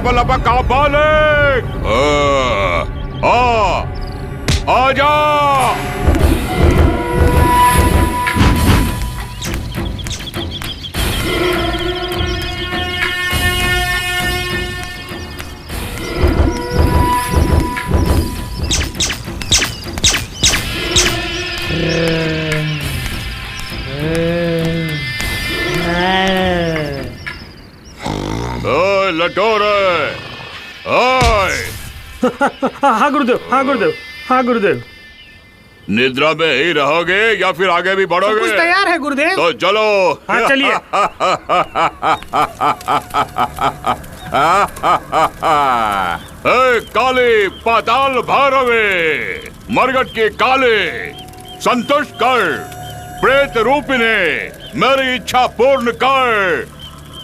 लबा लबा का बालिक, आजा। लटोरे, हाँ गुरुदेव, हाँ गुरुदेव, हाँ गुरुदेव। निद्रा में ही रहोगे या फिर आगे भी बढ़ोगे? कुछ तैयार है गुरुदेव। तो चलो। हाँ चलिए। काली पाताल भैरवी, मरगट की काली, संतुष्ट कर। प्रेत रूपिणी, मेरी इच्छा पूर्ण कर।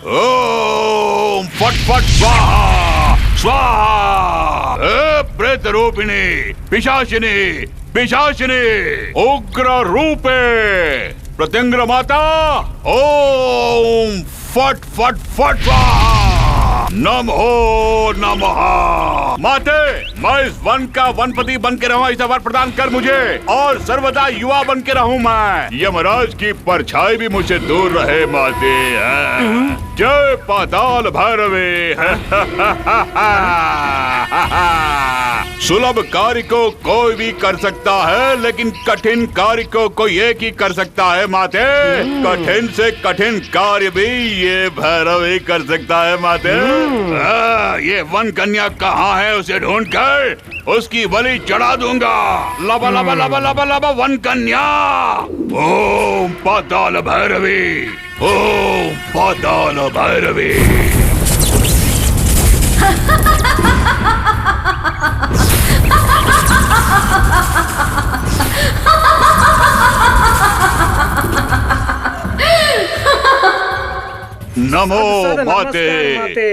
ओम फट फट स्वाहा स्वाहा। प्रेत रूपिणी, पिशाचिनी, पिशाचिनी, उग्र रूपे, प्रत्यंग्र माता, ओम फट फट फट स्वाहा। नमो नमः। माते, मैं इस वन का वनपति बन के रहूं, ऐसा वर प्रदान कर मुझे, और सर्वदा युवा बन के रहूं मैं। यमराज की परछाई भी मुझसे दूर रहे माते। जय पाताल भैरवी। सुलभ कार्य को कोई भी कर सकता है, लेकिन कठिन कार्य को कोई एक ही कर सकता है माते। कठिन से कठिन कार्य भी ये भैरवी कर सकता है माते। ये वन कन्या कहाँ है, उसे ढूंढकर उसकी बलि चढ़ा दूंगा। लबा लबा लबा लबा लबा वन कन्या। ओम पाताल भैरवी, ओम पाताल भैरवी। नमो माते,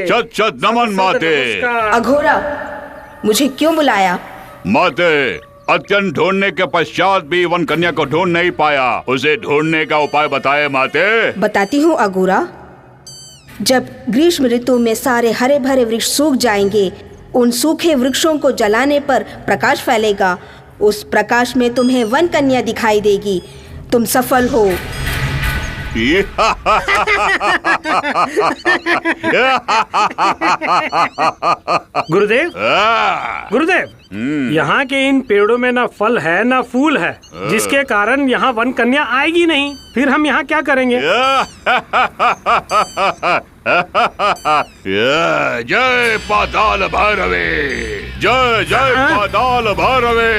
चत चत नमन माते। अघोरा, मुझे क्यों बुलाया? माते, अत्यंत ढूंढने के पश्चात भी वन कन्या को ढूंढ नहीं पाया, उसे ढूंढने का उपाय बताए माते। बताती हूँ अघोरा। जब ग्रीष्म ऋतु में सारे हरे भरे वृक्ष सूख जाएंगे, उन सूखे वृक्षों को जलाने पर प्रकाश फैलेगा। उस प्रकाश में तुम्हें वन कन्या दिखाई देगी। तुम सफल हो। गुरुदेव, गुरुदेव, यहाँ के इन पेड़ों में ना फल है ना फूल है, जिसके कारण यहाँ वन कन्या आएगी नहीं। फिर हम यहाँ क्या करेंगे? जय पाताल भैरवी, जय जय पाताल भैरवी।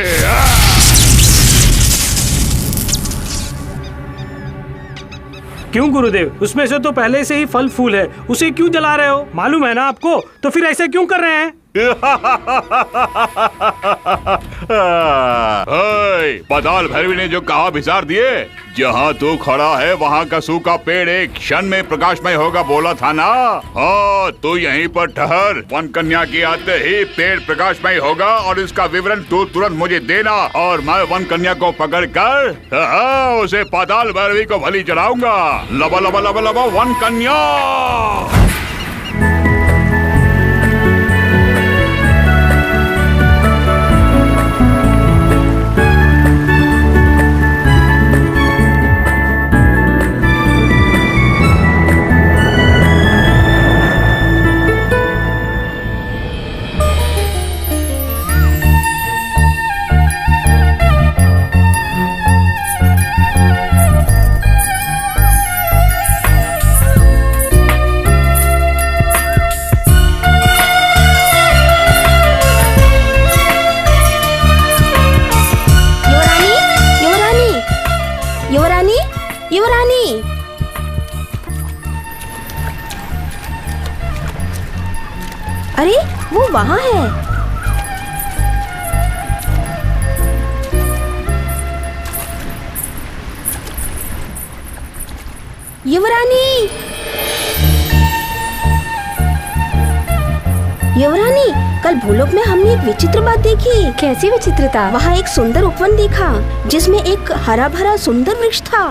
क्यों गुरुदेव, उसमें से तो पहले से ही फल फूल है, उसे क्यों जला रहे हो? मालूम है ना आपको, तो फिर ऐसे क्यों कर रहे हैं? पाताल भैरवी ने जो कहा विचार दिए। जहाँ तू खड़ा है वहाँ का सूखा पेड़ एक क्षण में प्रकाशमय होगा, बोला था ना। हाँ, तू यहीं पर ठहर। वन कन्या के आते ही पेड़ प्रकाशमय होगा और इसका विवरण तू तुरंत मुझे देना, और मैं वन कन्या को पकड़ कर उसे पाताल भैरवी को बलि चढ़ाऊंगा। लबा लबा लबा लबा वन कन्या। अरे वो वहाँ है। युवरानी, युवरानी, कल भूलोक में हमने एक विचित्र बात देखी। कैसी विचित्रता? वहाँ एक सुंदर उपवन देखा जिसमें एक हरा भरा सुंदर वृक्ष था,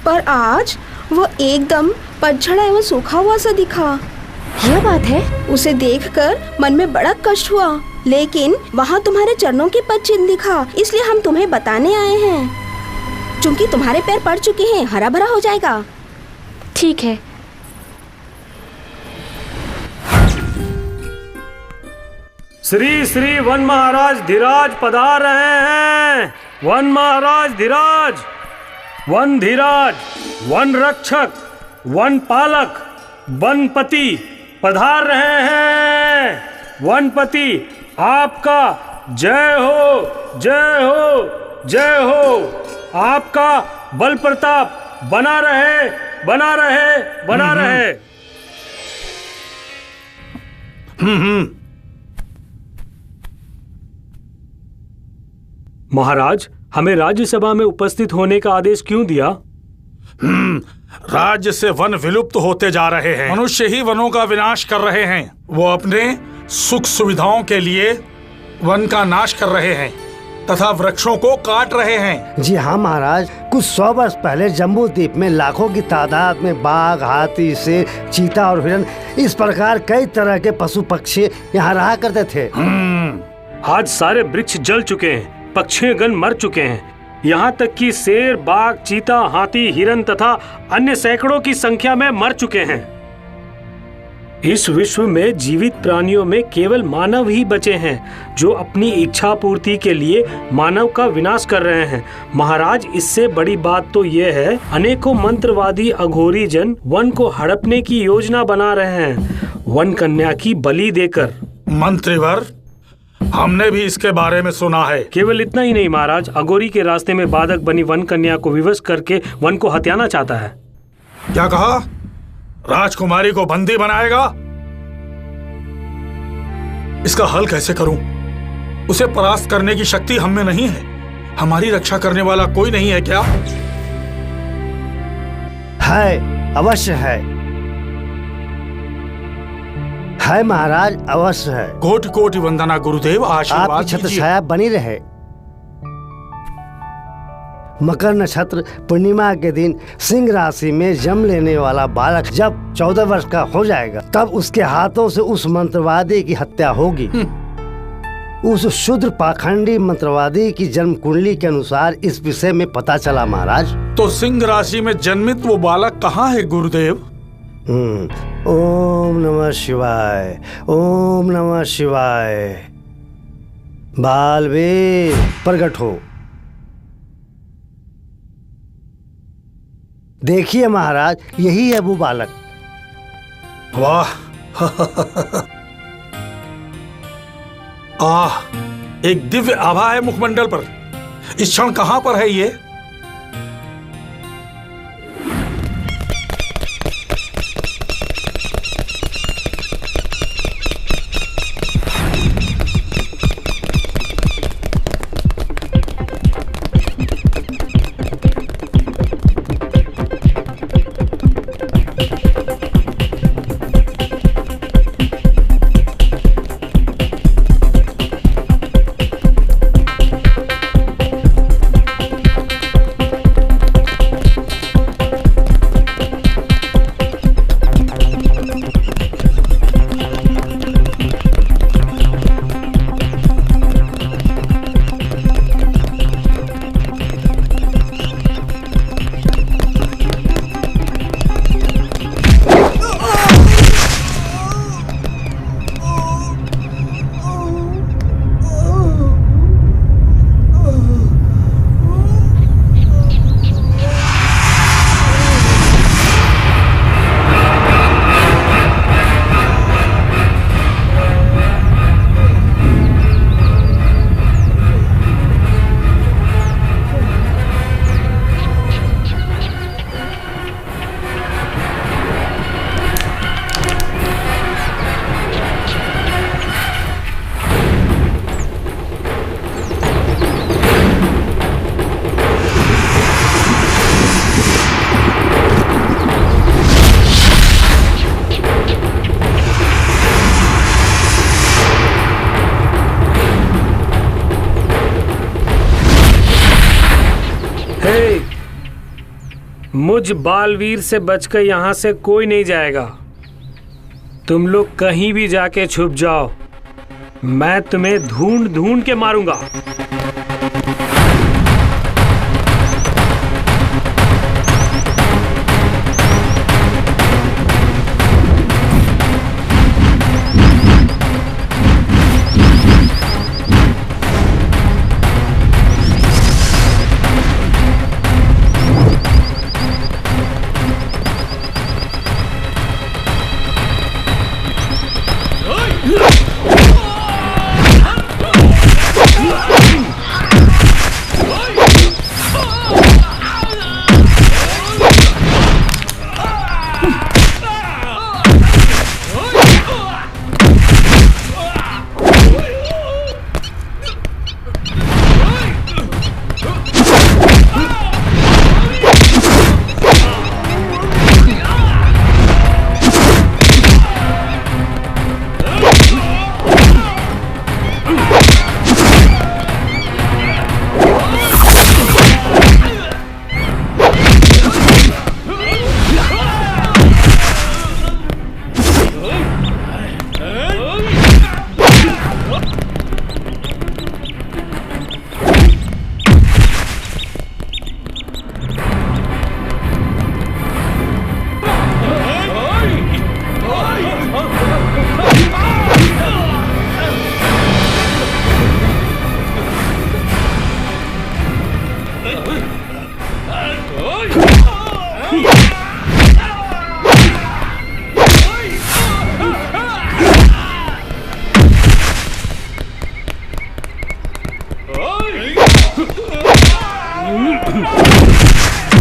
पर आज वो एकदम पतझड़ा एवं सूखा हुआ सा दिखा। यह बात है। उसे देखकर मन में बड़ा कष्ट हुआ, लेकिन वहाँ तुम्हारे चरणों के पद चिन्ह दिखा, इसलिए हम तुम्हें बताने आए हैं। चूंकि तुम्हारे पैर पड़ चुके हैं, हरा भरा हो जाएगा। ठीक है। श्री श्री वन महाराज धीराज पधार रहे हैं। वन महाराज धीराज, वन धीराज, वन रक्षक, वन पालक, वनपति पधार रहे हैं। वनपति आपका जय हो, जय हो, जय हो। आपका बल प्रताप बना रहे, बना रहे, बना रहे। महाराज, हमें राज्यसभा में उपस्थित होने का आदेश क्यों दिया? राज्य से वन विलुप्त होते जा रहे हैं। मनुष्य ही वनों का विनाश कर रहे हैं। वो अपने सुख सुविधाओं के लिए वन का नाश कर रहे हैं तथा वृक्षों को काट रहे हैं। जी हाँ महाराज, कुछ 100 वर्ष पहले जम्बू द्वीप में लाखों की तादाद में बाघ, हाथी, शेर, चीता और हिरन, इस प्रकार कई तरह के पशु पक्षी यहाँ रहा करते थे। आज सारे वृक्ष जल चुके हैं, पक्षीगण मर चुके हैं। यहाँ तक कि शेर, बाघ, चीता, हाथी, हिरन तथा अन्य सैकड़ों की संख्या में मर चुके हैं। इस विश्व में जीवित प्राणियों में केवल मानव ही बचे हैं जो अपनी इच्छा पूर्ति के लिए मानव का विनाश कर रहे हैं। महाराज, इससे बड़ी बात तो यह है, अनेकों मंत्रवादी अघोरी जन वन को हड़पने की योजना बना रहे हैं, वन कन्या की बलि देकर। मंत्रीवर, हमने भी इसके बारे में सुना है। केवल इतना ही नहीं महाराज, अघोरी के रास्ते में बाधक बनी वन कन्या को विवश करके वन को हत्याना चाहता है। क्या कहा? राजकुमारी को बंदी बनाएगा? इसका हल कैसे करूं? उसे परास्त करने की शक्ति हम में नहीं है। हमारी रक्षा करने वाला कोई नहीं है क्या? है, अवश्य है महाराज, अवश्य है। कोटि कोटि वंदना गुरुदेव, आशीर्वाद आपकी छत्र दीजिए। छाया बनी रहे। मकर नक्षत्र पूर्णिमा के दिन सिंह राशि में जन्म लेने वाला बालक जब 14 वर्ष का हो जाएगा, तब उसके हाथों से उस मंत्रवादी की हत्या होगी। उस शूद्र पाखंडी मंत्रवादी की जन्म कुंडली के अनुसार इस विषय में पता चला महाराज। तो सिंह राशि में जन्मित वो बालक कहाँ है गुरुदेव? ओम नमः शिवाय, ओम नमः शिवाय। बालवीर प्रकट हो। देखिए महाराज, यही है वो बालक। वाह एक दिव्य आभा है मुखमंडल पर। इस क्षण कहां पर है ये? मुझ बालवीर से बचकर यहाँ से कोई नहीं जाएगा। तुम लोग कहीं भी जाके छुप जाओ, मैं तुम्हें ढूंढ ढूंढ के मारूंगा।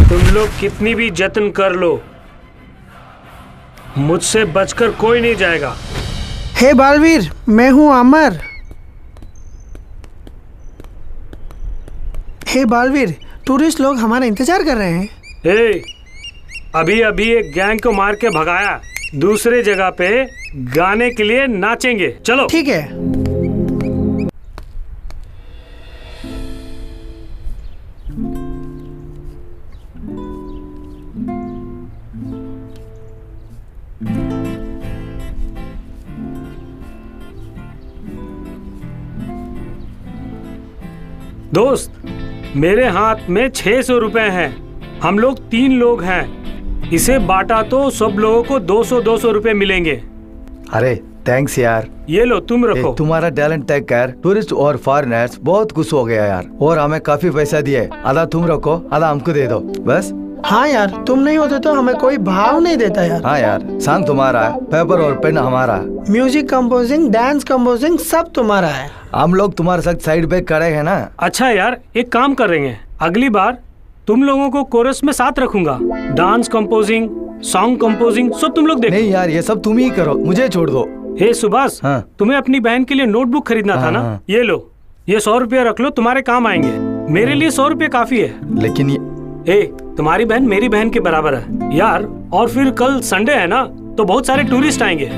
तुम लोग कितनी भी जतन कर लो, मुझसे बचकर कोई नहीं जाएगा। हे बालवीर, मैं हूँ अमर। हे बालवीर, टूरिस्ट लोग हमारा इंतजार कर रहे हैं। ए, अभी अभी एक गैंग को मार के भगाया, दूसरे जगह पे गाने के लिए नाचेंगे। चलो ठीक है। दोस्त, मेरे हाथ में 600 रुपए हैं। हम लोग 3 लोग हैं, इसे बांटा तो सब लोगों को 200-200 रुपए मिलेंगे। अरे थैंक्स यार। ये लो, तुम रखो। तुम्हारा टैलेंट देख कर टूरिस्ट और फॉरेनर्स बहुत खुश हो गया यार, और हमें काफी पैसा दिए। आधा तुम रखो, आधा हमको दे दो बस। हाँ यार, तुम नहीं होते तो हमें कोई भाव नहीं देता यार। हाँ यार, सॉन्ग तुम्हारा है, पेपर और पेन हमारा, म्यूजिक कंपोजिंग, डांस कंपोजिंग सब तुम्हारा है। हम लोग तुम्हारे साथ साइड पे खड़े हैं ना। अच्छा यार, एक काम करेंगे, अगली बार तुम लोगों को कोरस में साथ रखूंगा। डांस कंपोजिंग, सॉन्ग कंपोजिंग सब तुम लोग देखो। नहीं यार, ये सब तुम ही करो, मुझे छोड़ दो। हे सुभाष, हाँ। तुम्हें अपनी बहन के लिए नोटबुक खरीदना था ना। हाँ। ये लो, ये 100 रुपया रख लो, तुम्हारे काम आएंगे। मेरे लिए 100 रुपया काफी है। लेकिन ए, तुम्हारी बहन मेरी बहन के बराबर है यार। और फिर कल संडे है ना, तो बहुत सारे टूरिस्ट आएंगे।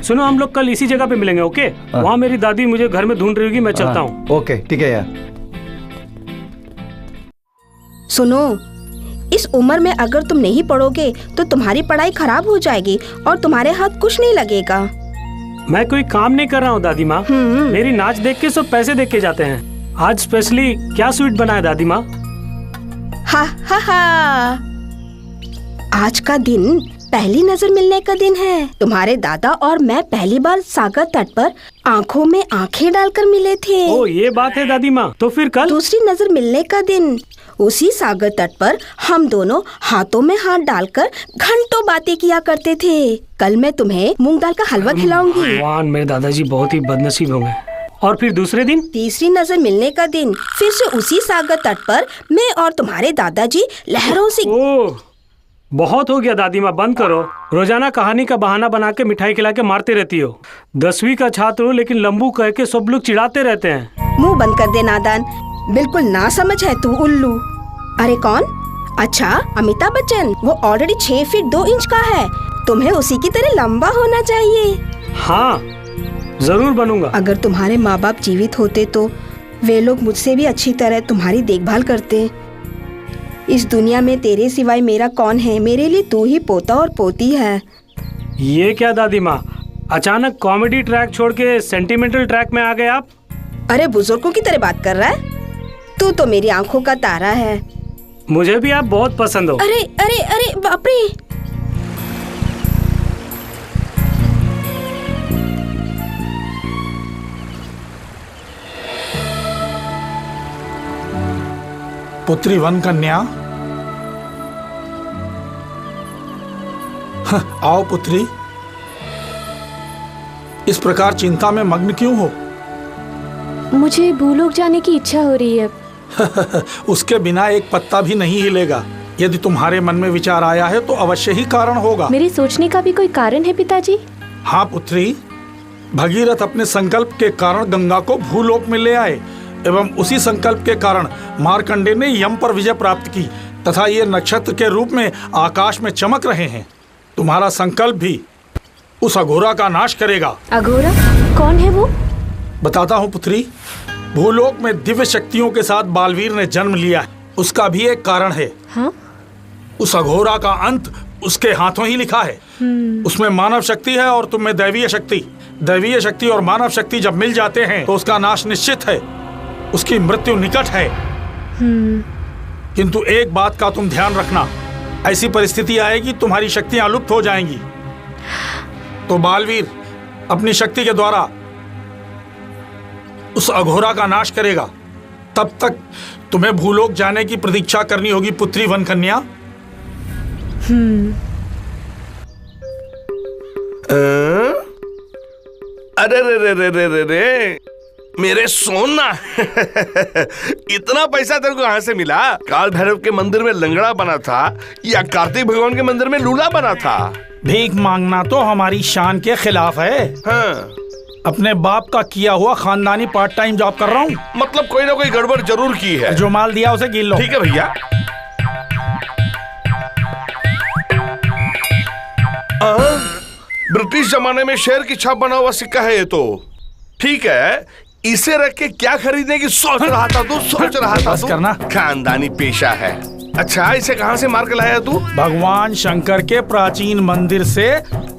सुनो, हम लोग कल इसी जगह पे मिलेंगे, ओके? वहाँ मेरी दादी मुझे घर में ढूंढ रही होगी, मैं चलता हूँ। ओके ठीक है यार। सुनो, इस उम्र में अगर तुम नहीं पढ़ोगे तो तुम्हारी पढ़ाई खराब हो जाएगी और तुम्हारे हाथ कुछ नहीं लगेगा। मैं कोई काम नहीं कर रहा हूँ दादी माँ, मेरी नाच देख के सब पैसे देख के जाते हैं। आज स्पेशली क्या स्वीट बनाया दादी माँ? हा हा हा, आज का दिन पहली नजर मिलने का दिन है। तुम्हारे दादा और मैं पहली बार सागर तट पर आंखों में आंखें डालकर मिले थे। ओ, ये बात है दादी माँ। तो फिर कल दूसरी नजर मिलने का दिन, उसी सागर तट पर हम दोनों हाथों में हाथ डालकर घंटों बातें किया करते थे। कल मैं तुम्हें मूंग दाल का हलवा खिलाऊंगी। भगवान, मेरे दादाजी बहुत ही बदनसीब होंगे। और फिर दूसरे दिन, तीसरी नजर मिलने का दिन, फिर से उसी सागर तट पर मैं और तुम्हारे दादाजी लहरों से। ओह, बहुत हो गया दादी माँ, बंद करो। रोजाना कहानी का बहाना बना के मिठाई खिला के मारते रहती हो। 10वीं का छात्र हो लेकिन लंबू कह के सब लोग चिढ़ाते रहते हैं। मुंह बंद कर दे नादान, बिल्कुल ना समझ है तू उल्लू। अरे कौन? अच्छा, अमिताभ बच्चन। वो ऑलरेडी 6 फीट 2 इंच का है, तुम्हें उसी की तरह लंबा होना चाहिए। हाँ, जरूर बनूंगा। अगर तुम्हारे माँ बाप जीवित होते तो वे लोग मुझसे भी अच्छी तरह तुम्हारी देखभाल करते। इस दुनिया में तेरे सिवाय मेरा कौन है? मेरे लिए तू ही पोता और पोती है। ये क्या दादी माँ, अचानक कॉमेडी ट्रैक छोड़ के सेंटिमेंटल ट्रैक में आ गए आप। अरे बुजुर्गों की तरह बात कर रहा है? तू तो मेरी आंखों का तारा है। मुझे भी आप बहुत पसंद हो। अरे अरे अरे बाप रे। पुत्री वन कन्या, आओ पुत्री। इस प्रकार चिंता में मग्न क्यों हो? मुझे भूलोक जाने की इच्छा हो रही है। उसके बिना एक पत्ता भी नहीं हिलेगा। यदि तुम्हारे मन में विचार आया है तो अवश्य ही कारण होगा। मेरे सोचने का भी कोई कारण है पिताजी? हाँ पुत्री, भगीरथ अपने संकल्प के कारण गंगा को भूलोक में ले आए एवं उसी संकल्प के कारण मार्कंडे ने यम पर विजय प्राप्त की तथा ये नक्षत्र के रूप में आकाश में चमक रहे हैं। तुम्हारा संकल्प भी उस अघोरा का नाश करेगा। अघोरा कौन है वो? बताता हूँ पुत्री। भूलोक में दिव्य शक्तियों के साथ बालवीर ने जन्म लिया है, उसका भी एक कारण है। हाँ? उस अघोरा का अंत उसके हाथों ही लिखा है। उसमें मानव शक्ति है और तुम में दैवीय शक्ति। दैवीय शक्ति और मानव शक्ति जब मिल जाते हैं तो उसका नाश निश्चित है, उसकी मृत्यु निकट है। किंतु एक बात का तुम ध्यान रखना, ऐसी परिस्थिति आएगी तुम्हारी शक्तियां लुप्त हो जाएंगी। तो बालवीर अपनी शक्ति के द्वारा उस अघोरा का नाश करेगा। तब तक तुम्हें भूलोक जाने की प्रतीक्षा करनी होगी पुत्री वन कन्या। अरे रे रे रे रे रे रे मेरे सोना इतना पैसा तेरे को कहां से मिला? काल भैरव के मंदिर में लंगड़ा बना था या कार्तिक भगवान के मंदिर में लूला बना था? भीख मांगना तो हमारी शान के खिलाफ है। हाँ। अपने बाप का किया हुआ खानदानी पार्ट टाइम जॉब कर रहा हूँ। मतलब कोई ना कोई गड़बड़ जरूर की है। जो माल दिया उसे गिन लो। ठीक है भैया। ब्रिटिश जमाने में शेर की छाप बना हुआ सिक्का है ये तो। ठीक है, इसे रख के क्या खरीदने की सोच रहा था तू? सोच रहा था तू? करना खानदानी पेशा है। अच्छा, इसे कहां से मार कर लाया तू? भगवान शंकर के प्राचीन मंदिर से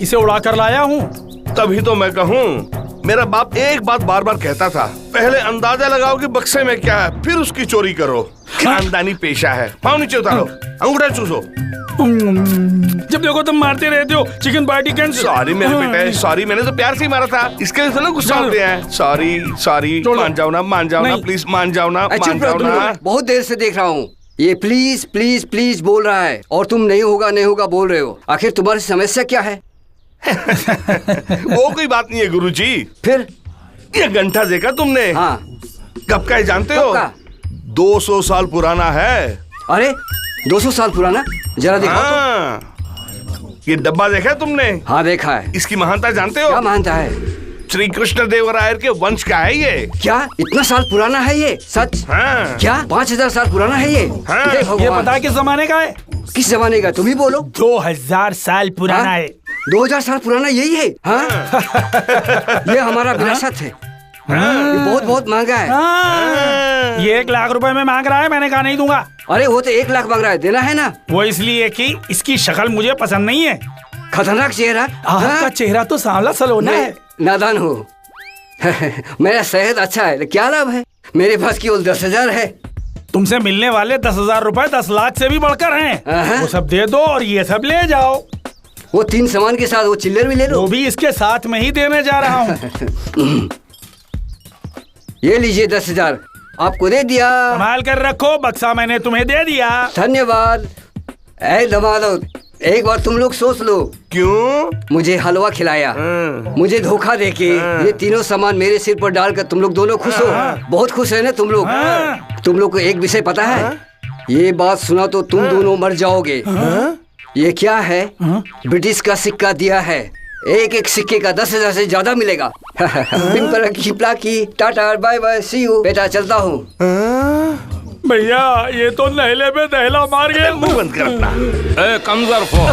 इसे उड़ा कर लाया हूँ। तभी तो मैं कहूँ, मेरा बाप एक बात बार बार कहता था, पहले अंदाजा लगाओ कि बक्से में क्या है, फिर उसकी चोरी करो। खानदानी पेशा है। पाँव नीचे उतारो, अंगूठा चूसो। जब देखो तुम मारते रहते हो। Chicken party cancel. सॉरी मेरे बेटे, सॉरी, मैंने तो प्यार से ही मारा था। इसके लिए थोड़ा गुस्सा होते हैं। सॉरी सॉरी, मान जाओ ना, मान जाओ ना, प्लीज मान जाओ ना, मान जाओ ना। बहुत देर से देख रहा हूँ, ये प्लीज प्लीज प्लीज बोल रहा है और तुम नहीं होगा नहीं होगा बोल रहे हो। आखिर तुम्हारी समस्या क्या है? वो कोई बात नहीं है गुरुजी। फिर ये घंटा देखा तुमने? हाँ। कब का है जानते हो? 200 साल पुराना है। अरे 200 साल पुराना? जरा दिखाओ। हाँ। ये डब्बा देखा है तुमने? हाँ देखा है। इसकी महानता जानते हो? क्या महानता है? श्री कृष्ण देवराय के वंश का है ये। क्या इतना साल पुराना है ये? सच? हाँ। क्या 5000 साल पुराना है ये? हाँ। ये पता है किस जमाने का है? किस जमाने का? तुम ही बोलो। 2000 साल पुराना है। 2000 साल पुराना यही है? हाँ? ये हमारा विरासत है। ये बहुत बहुत महंगा है। ये 1 लाख रुपए में मांग रहा है, मैंने कहा नहीं दूंगा। अरे वो तो 1 लाख मांग रहा है, देना है ना? वो इसलिए कि इसकी शक्ल मुझे पसंद नहीं है। खतरनाक चेहरा। आपका चेहरा तो सांवला सलोना है। नादान हो। मेरा सेहत अच्छा है, क्या लाभ है? मेरे पास केवल 10,000 है। तुमसे मिलने वाले 10,000 रुपए 10 लाख से भी बढ़कर हैं। वो सब दे दो और ये सब ले जाओ। वो 3 सामान के साथ वो चिल्लर भी ले लो। वो भी इसके साथ में ही देने जा रहा हूँ। ये लीजिए 10,000, आपको दे दिया। संभाल कर रखो, बक्सा मैंने तुम्हें दे दिया। धन्यवाद। ऐ दमादो, एक बार तुम लोग सोच लो। क्यों? मुझे हलवा खिलाया, मुझे धोखा देके ये तीनों सामान मेरे सिर पर डालकर तुम लोग दोनों खुश हो। बहुत खुश है ना तुम लोग? तुम लोग को एक विषय पता है? ये बात सुना तो तुम दोनों मर जाओगे। ये क्या है? ब्रिटिश का सिक्का दिया है। एक एक सिक्के का 10,000 से ज्यादा मिलेगा। Tata bye bye, see you. बेटा चलता हूँ। भैया ये तो नहले पे दहला मार गए। मुंह बंद कर अपना। कमजोर फो।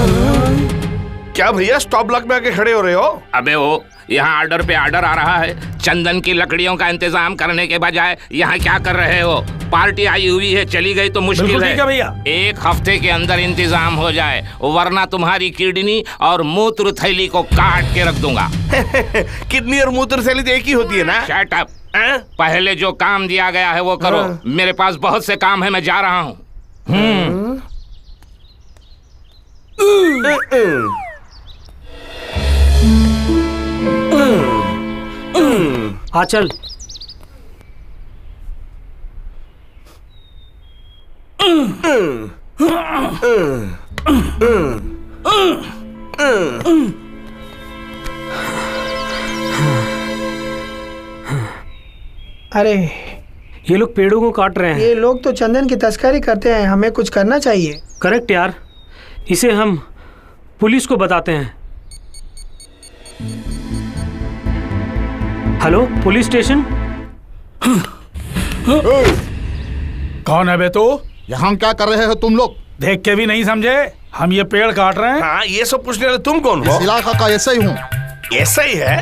क्या भैया स्टॉप ब्लॉक में आके खड़े हो रहे हो? अबे वो यहाँ ऑर्डर पे ऑर्डर आ रहा है। चंदन की लकड़ियों का इंतजाम करने के बजाय यहाँ क्या कर रहे हो? पार्टी आई हुई है, चली गई तो मुश्किल है। भैया 1 हफ्ते के अंदर इंतजाम हो जाए, वरना तुम्हारी किडनी और मूत्र थैली को काट के रख दूंगा। किडनी और मूत्र थैली तो एक ही होती है ना? Shut up. पहले जो काम दिया गया है वो करो। मेरे पास बहुत से काम है, मैं जा रहा हूँ। आ चल। अरे ये लोग पेड़ों को काट रहे हैं। ये लोग तो चंदन की तस्करी करते हैं, हमें कुछ करना चाहिए। करेक्ट यार, इसे हम पुलिस को बताते हैं। Hello police station. कौन है बे तू? यहाँ क्या कर रहे हो तुम लोग? देख के भी नहीं समझे, हम ये पेड़ काट रहे हैं। हाँ, ये सब पूछने वाले तुम कौन हो? इस इलाका का ऐसा ही हूँ। ऐसा ही है?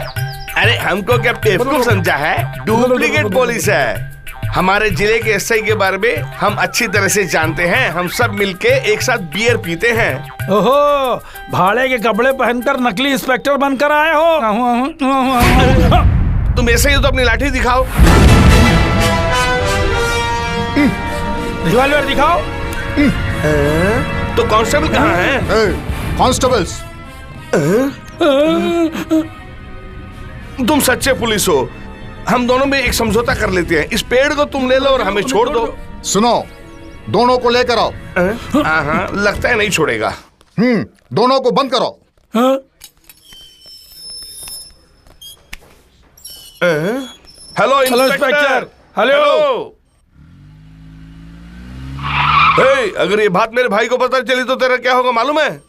अरे हमको क्या बेवकूफ समझा है? डुप्लीकेट पुलिस है। हमारे जिले के एसआई के बारे में हम अच्छी तरह से जानते हैं। हम सब मिलके एक साथ बियर पीते हैं। ओहो, भाड़े के कपड़े पहनकर नकली इंस्पेक्टर बनकर आए हो। तुम ऐसे ही तो अपनी लाठी दिखाओ। रिवॉल्वर दिखाओ। तो कांस्टेबल कहाँ है? कांस्टेबल्स। तुम सच्चे पुलिस हो। हम दोनों में एक समझौता कर लेते हैं। इस पेड़ को तुम ले लो और हमें छोड़ दो। सुनो, दोनों को लेकर आओ। हाँ, लगता है नहीं छोड़ेगा। दोनों को बंद करो। Hello inspector. हेलो। अगर ये बात मेरे भाई को पता चली तो तेरा क्या होगा मालूम है?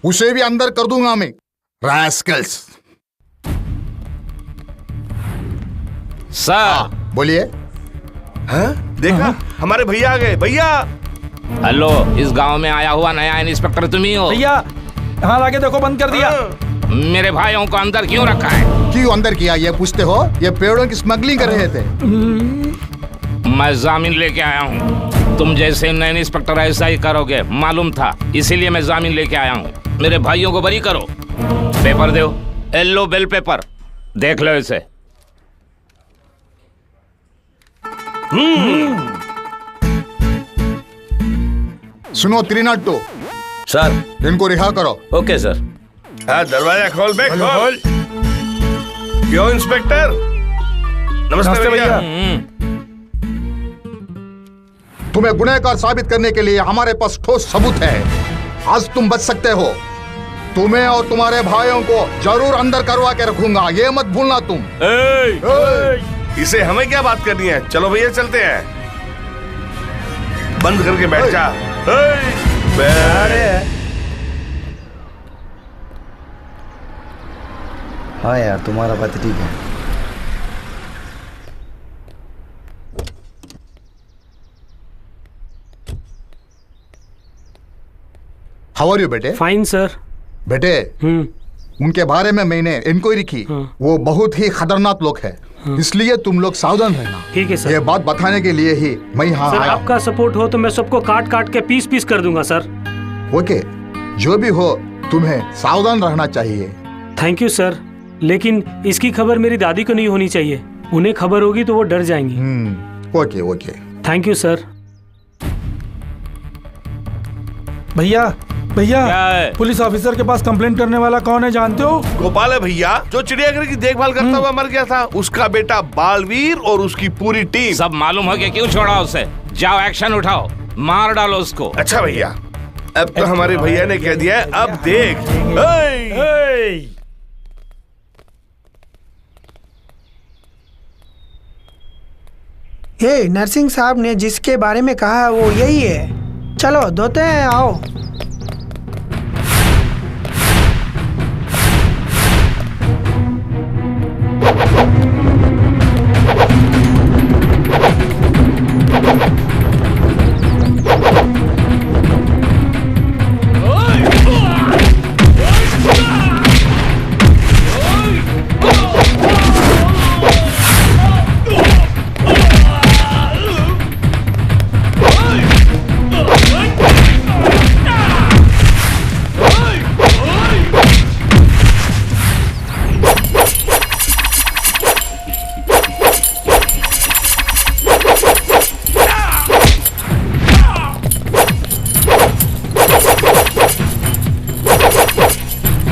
उसे भी अंदर कर दूंगा मैं। रास्कल्स। सर बोलिए। देखा, हमारे भैया आ गए। भैया हेलो, इस गांव में आया हुआ नया इंस्पेक्टर तुम ही हो? भैया यहाँ लाके देखो, बंद कर दिया। मेरे भाइयों को अंदर क्यों रखा है? क्यों अंदर किया ये पूछते हो? ये पेड़ों की स्मगलिंग कर रहे थे। मैं जामीन लेके आया हूँ। तुम जैसे नए इंस्पेक्टर ऐसा ही करोगे मालूम था, इसीलिए मैं जामीन लेके आया हूँ। मेरे भाइयों को बरी करो। पेपर दो, येलो बेल पेपर, देख लो इसे। सुनो 302 सर, इनको रिहा करो। Okay sir. हाँ, दरवाजा खोल बे, खोल। क्यों इंस्पेक्टर? नमस्ते भैया। तुम्हें गुनहगार साबित करने के लिए हमारे पास ठोस सबूत है। आज तुम बच सकते हो। तुम्हें और तुम्हारे भाइयों को जरूर अंदर करवा के रखूंगा, ये मत भूलना तुम। इसे हमें क्या बात करनी है? चलो भैया चलते हैं। बंद करके बैठ जा। हाँ यार, तुम्हारा बात ठीक है। हाउ आर यू बेटे? Fine sir. बेटे, उनके बारे में मैंने इंक्वायरी की। वो बहुत ही खतरनाक लोग हैं। इसलिए तुम लोग सावधान रहना। ठीक है सर। ये बात बताने के लिए ही मैं यहाँ आया। आपका सपोर्ट हो तो मैं सबको काट काट के पीस पीस कर दूंगा सर। ओके, जो भी हो तुम्हें सावधान रहना चाहिए। थैंक यू सर, लेकिन इसकी खबर मेरी दादी को नहीं होनी चाहिए। उन्हें खबर होगी तो वो डर जाएंगी। Okay okay. Thank you sir. भैया भैया, पुलिस ऑफिसर के पास कंप्लेंट करने वाला कौन है जानते हो? गोपाल है भैया, जो चिड़ियाघर की देखभाल करता हुआ मर गया था। उसका बेटा बालवीर और उसकी पूरी टीम। सब मालूम हो गया, क्यों छोड़ा उसे? जाओ एक्शन उठाओ, मार डालो उसको। अच्छा भैया, अब तो हमारे भैया ने कह दिया है, अब देख। ये नरसिंह साहब ने जिसके बारे में कहा वो यही है। चलो धोते हैं, आओ।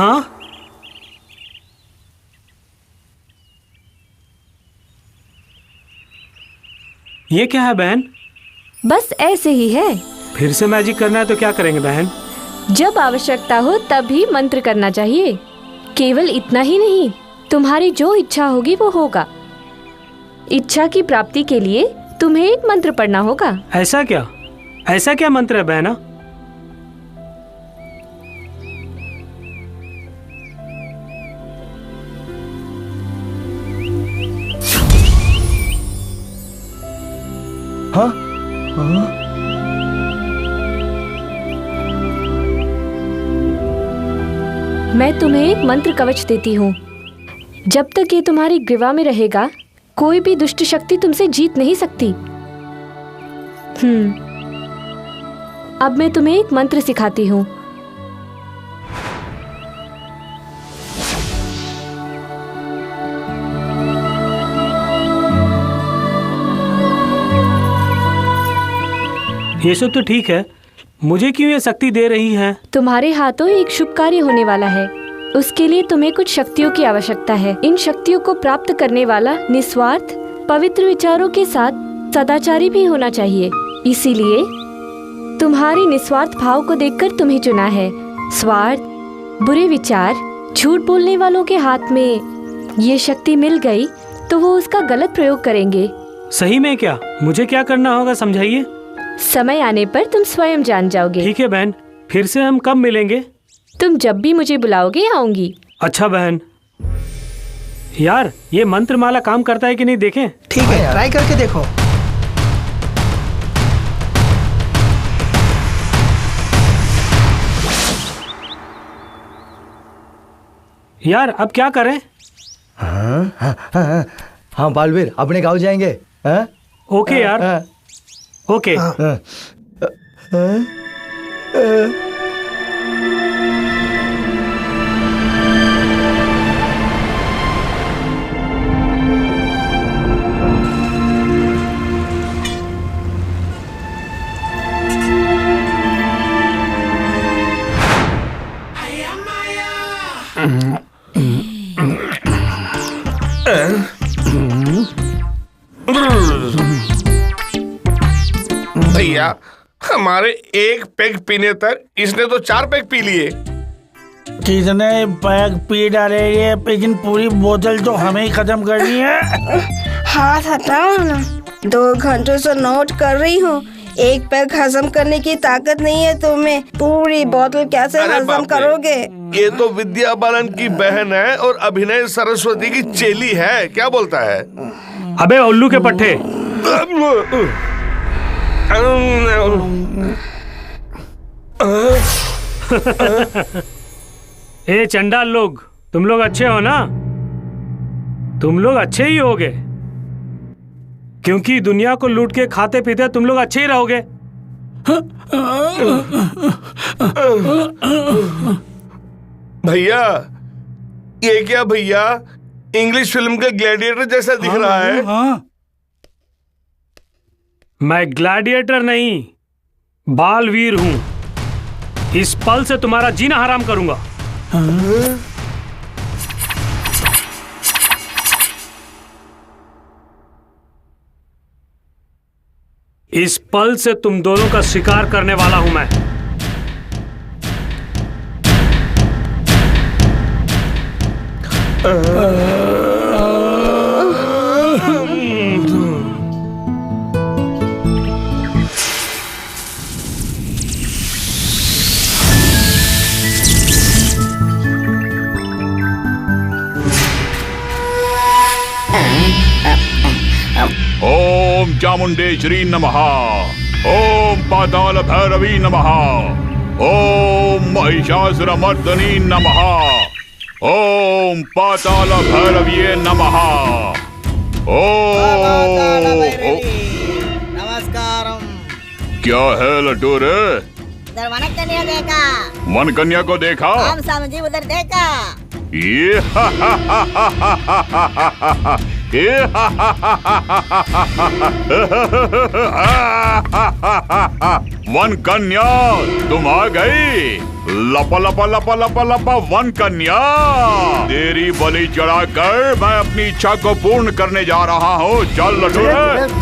हाँ, ये क्या है बहन? बस ऐसे ही है। फिर से मैजिक करना है तो क्या करेंगे बहन? जब आवश्यकता हो तभी मंत्र करना चाहिए। केवल इतना ही नहीं, तुम्हारी जो इच्छा होगी वो होगा। इच्छा की प्राप्ति के लिए तुम्हें एक मंत्र पढ़ना होगा। ऐसा क्या? ऐसा क्या मंत्र है बहना? हाँ? हाँ? मैं तुम्हें एक मंत्र कवच देती हूँ। जब तक ये तुम्हारी ग्रीवा में रहेगा, कोई भी दुष्ट शक्ति तुमसे जीत नहीं सकती। अब मैं तुम्हें एक मंत्र सिखाती हूँ। ये सब तो ठीक है, मुझे क्यों ये शक्ति दे रही है? तुम्हारे हाथों एक शुभ कार्य होने वाला है। उसके लिए तुम्हें कुछ शक्तियों की आवश्यकता है। इन शक्तियों को प्राप्त करने वाला निस्वार्थ, पवित्र विचारों के साथ सदाचारी भी होना चाहिए। इसीलिए तुम्हारी निस्वार्थ भाव को देखकर तुम्हें चुना है। स्वार्थ, बुरे विचार, झूठ बोलने वालों के हाथ में ये शक्ति मिल गई तो वो उसका गलत प्रयोग करेंगे। सही में क्या? मुझे क्या करना होगा, समझाइए। समय आने पर तुम स्वयं जान जाओगे। ठीक है बहन, फिर से हम कब मिलेंगे? तुम जब भी मुझे बुलाओगे आऊंगी। अच्छा बहन। यार, ये मंत्र माला काम करता है कि नहीं देखें? ठीक है, ट्राई करके देखो। यार, अब क्या करें? हाँ बालवीर, अपने गाँव जाएंगे। हाँ? ओके यार, ओके। भैया, हमारे एक पैग पीने तक इसने तो 4 पैग पी लिए। कितने पैग पी डाले ये, लेकिन पूरी बोतल तो हमें ही खत्म करनी है। हाथ हटाओ ना, 2 घंटों से नोट कर रही हूँ। एक पैग हजम करने की ताकत नहीं है तुम्हें, पूरी बोतल कैसे हजम करोगे? ये तो विद्या बालन की बहन है और अभिनय सरस्वती की चेली है, क्या बोलता है? अबे उल्लू के पट्टे। ए चंडाल लोग, तुम लोग अच्छे हो ना? तुम लोग अच्छे ही होगे, क्योंकि दुनिया को लूट के खाते पीते तुम लोग अच्छे ही रहोगे। भैया, ये क्या भैया, इंग्लिश फिल्म का ग्लैडिएटर जैसा दिख रहा है। हाँ। मैं ग्लैडिएटर नहीं, बालवीर हूं। इस पल से तुम्हारा जीना हराम करूंगा। इस पल से तुम दोनों का शिकार करने वाला हूं मैं। ओम चामुंडेश्वरी नमः। ओम पाताल भैरवी नमः। ओम महिषासुरमर्दनी नमः। ओम पाताल भैरवीये नमः। नमस्कारम। क्या है लड्डू रे? उधर वनकन्या देखा। वनकन्या को देखा? हम समझी उधर देखा। ये वन कन्या तुम आ गई। लपा लपा लपा लपा लपा वन कन्या, तेरी बलि चढ़ाकर मैं अपनी इच्छा को पूर्ण करने जा रहा हूँ। चल लड्डू,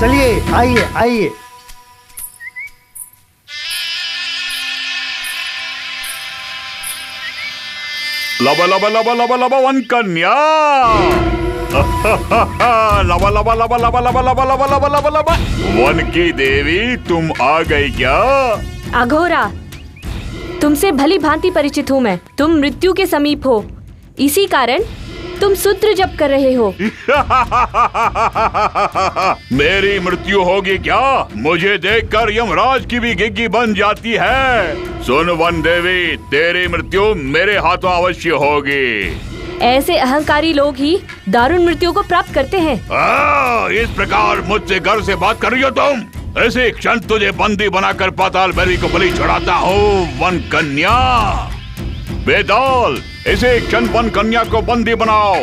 चलिए आइए आइए। लबा लबा लबा लबा लबा वन कन्या, लबा लबा लबा लबा लबा लबा लबा लबा लबा लबा वन की देवी तुम आ गई क्या? अघोरा, तुमसे भली भांति परिचित हूँ मैं। तुम मृत्यु के समीप हो, इसी कारण तुम सूत्र जप कर रहे हो। मेरी मृत्यु होगी क्या? मुझे देखकर यमराज की भी गिग्गी बन जाती है। सुन वन देवी, तेरी मृत्यु मेरे हाथों अवश्य होगी। ऐसे अहंकारी लोग ही दारुण मृत्यु को प्राप्त करते हैं। इस प्रकार मुझसे घर से बात कर रही हो तुम? ऐसे क्षण तुझे बंदी बनाकर पाताल भैरवी को बलि चढ़ाता हूँ वन कन्या। बेदौल, इसे क्षण वन कन्या को बंदी बनाओ।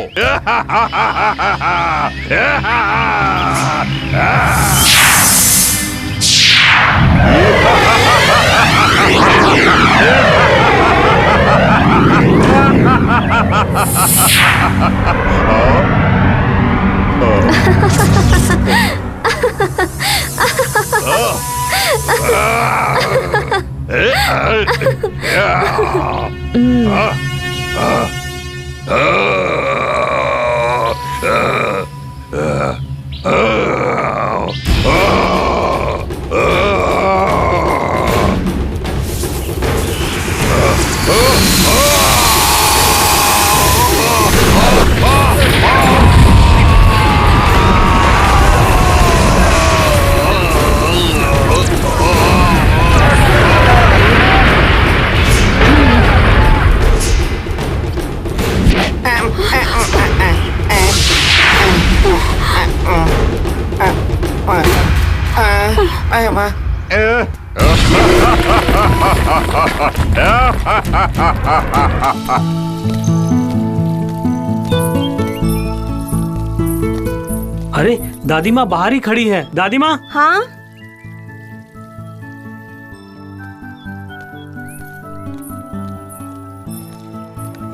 अरे दादी माँ बाहर ही खड़ी है। दादी माँ। हाँ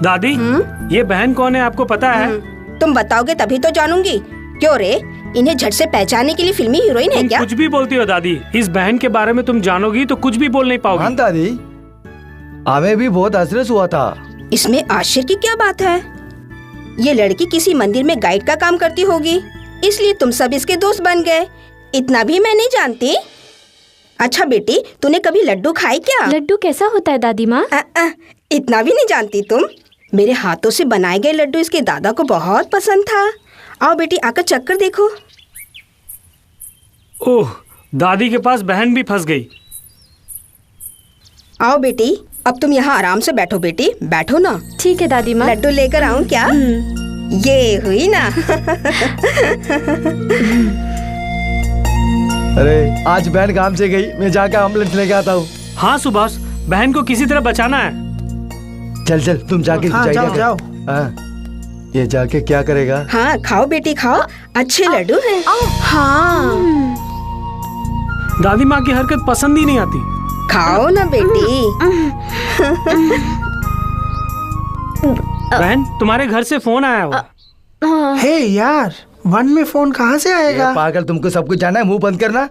दादी, ये बहन कौन है आपको पता है? तुम बताओगे तभी तो जानूंगी। क्यों रे, इन्हें झट से पहचानने के लिए फिल्मी हीरोइन है क्या? कुछ भी बोलती हो दादी, इस बहन के बारे में तुम जानोगी तो कुछ भी बोल नहीं पाओगी। हाँ दादी, हमें भी बहुत आश्चर्य हुआ था। इसमें आश्चर्य की क्या बात है? ये लड़की किसी मंदिर में गाइड का काम करती होगी, इसलिए तुम सब इसके दोस्त बन गए। इतना भी मैं नहीं जानती। अच्छा बेटी, तूने कभी लड्डू खाए क्या? लड्डू कैसा होता है दादी माँ? इतना भी नहीं जानती तुम? मेरे हाथों से बनाए गए लड्डू इसके दादा को बहुत पसंद था। आओ बेटी, आकर चक्कर देखो। ओह, दादी के पास बहन भी फंस गई। आओ बेटी, अब तुम यहाँ आराम से बैठो। बेटी बैठो ना। ठीक है दादी माँ। लड्डू लेकर आऊं क्या? ये हुई ना। अरे आज बहन काम से गई, मैं जाकर एम्बुलेंस लेके आता हूँ। हाँ सुभाष, बहन को किसी तरह बचाना है। चल चल तुम जाके जाओ जाओ। ये जाके क्या करेगा? हाँ खाओ बेटी खाओ, अच्छे लड्डू हैं। हाँ दादी माँ की हरकत पसंद ही नहीं आती। खाओ ना बेटी। बहन, तुम्हारे घर से फोन आया हुआ। हे यार, वन में फोन कहाँ से आएगा? पागल, तुमको सब कुछ जाना है, मुंह बंद करना।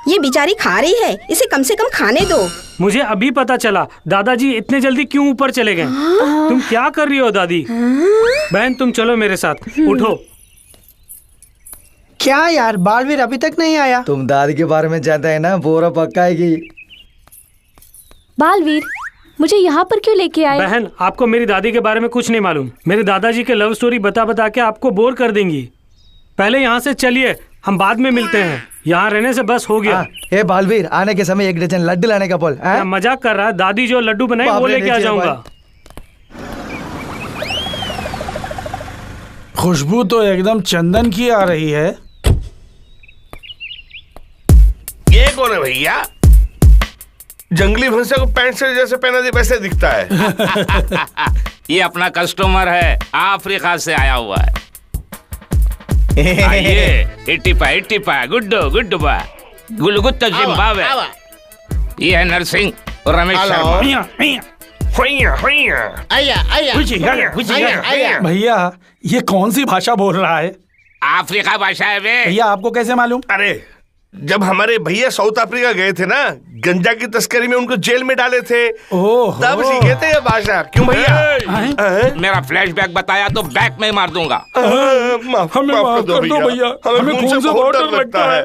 ये बेचारी खा रही है, इसे कम से कम खाने दो। मुझे अभी पता चला दादाजी इतने जल्दी क्यों ऊपर चले गए। तुम क्या कर रही हो दादी? बहन तुम चलो मेरे साथ, उठो। क्या यार, बालवीर अभी तक नहीं आया? तुम दादी के बारे में जानते है ना, बोरा पक्काएगी। बालवीर, मुझे यहाँ पर क्यों लेके आए? बहन, आपको मेरी दादी के बारे में कुछ नहीं मालूम। मेरे दादाजी के लव स्टोरी बता बता के आपको बोर कर देंगी। पहले यहाँ से चलिए, हम बाद में मिलते हैं। यहाँ रहने से बस हो गया। ए बालवीर, आने के समय 1 डजन लड्डू लाने का बोल। मजाक कर रहा है? दादी जो लड्डू बनाई वो लेके आ जाऊंगा। खुशबू तो एकदम चंदन की आ रही है। ये कौन है भैया? जंगली भैंसे को पैंट शर्ट जैसे पहना दे वैसे दिखता है। ये अपना कस्टमर है, अफ्रीका से आया हुआ है। आइए, इटिपा गुड्डो बा गुलगुत्ता जिम्बाब्वे। ये है नरसिंह और रमेश शर्मा। भैया ये कौन सी भाषा बोल रहा है? अफ्रीका भाषा है बे। भैया आपको कैसे मालूम? अरे जब हमारे भैया साउथ अफ्रीका गए थे ना, गंजा की तस्करी में उनको जेल में डाले थे, तब सीखे थे ये भाषा। क्यों भैया? मेरा फ्लैशबैक बताया तो बैक में मार दूंगा। हमें माफ कर दो भैया, हमें खून से बहुत डर लगता है।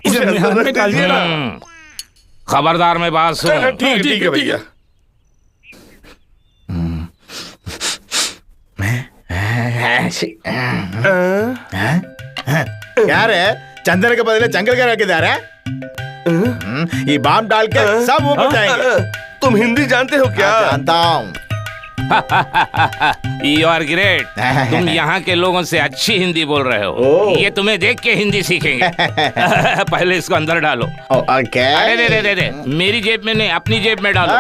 इसे निहाल में डालिए ना। खबरदार में बात सुन। ठीक है भैया। क्या रे, चंदन के बदले जंगल के रखे जा रहा है? ये बाम डाल के सब वो बचाएंगे। तुम हिंदी जानते हो क्या? जानता हूँ। You are great। तुम यहाँ के लोगों से अच्छी हिंदी बोल रहे हो। ये तुम्हें देख के हिंदी सीखेंगे। पहले इसको अंदर डालो। अरे रे, मेरी जेब में नहीं, अपनी जेब में डालो।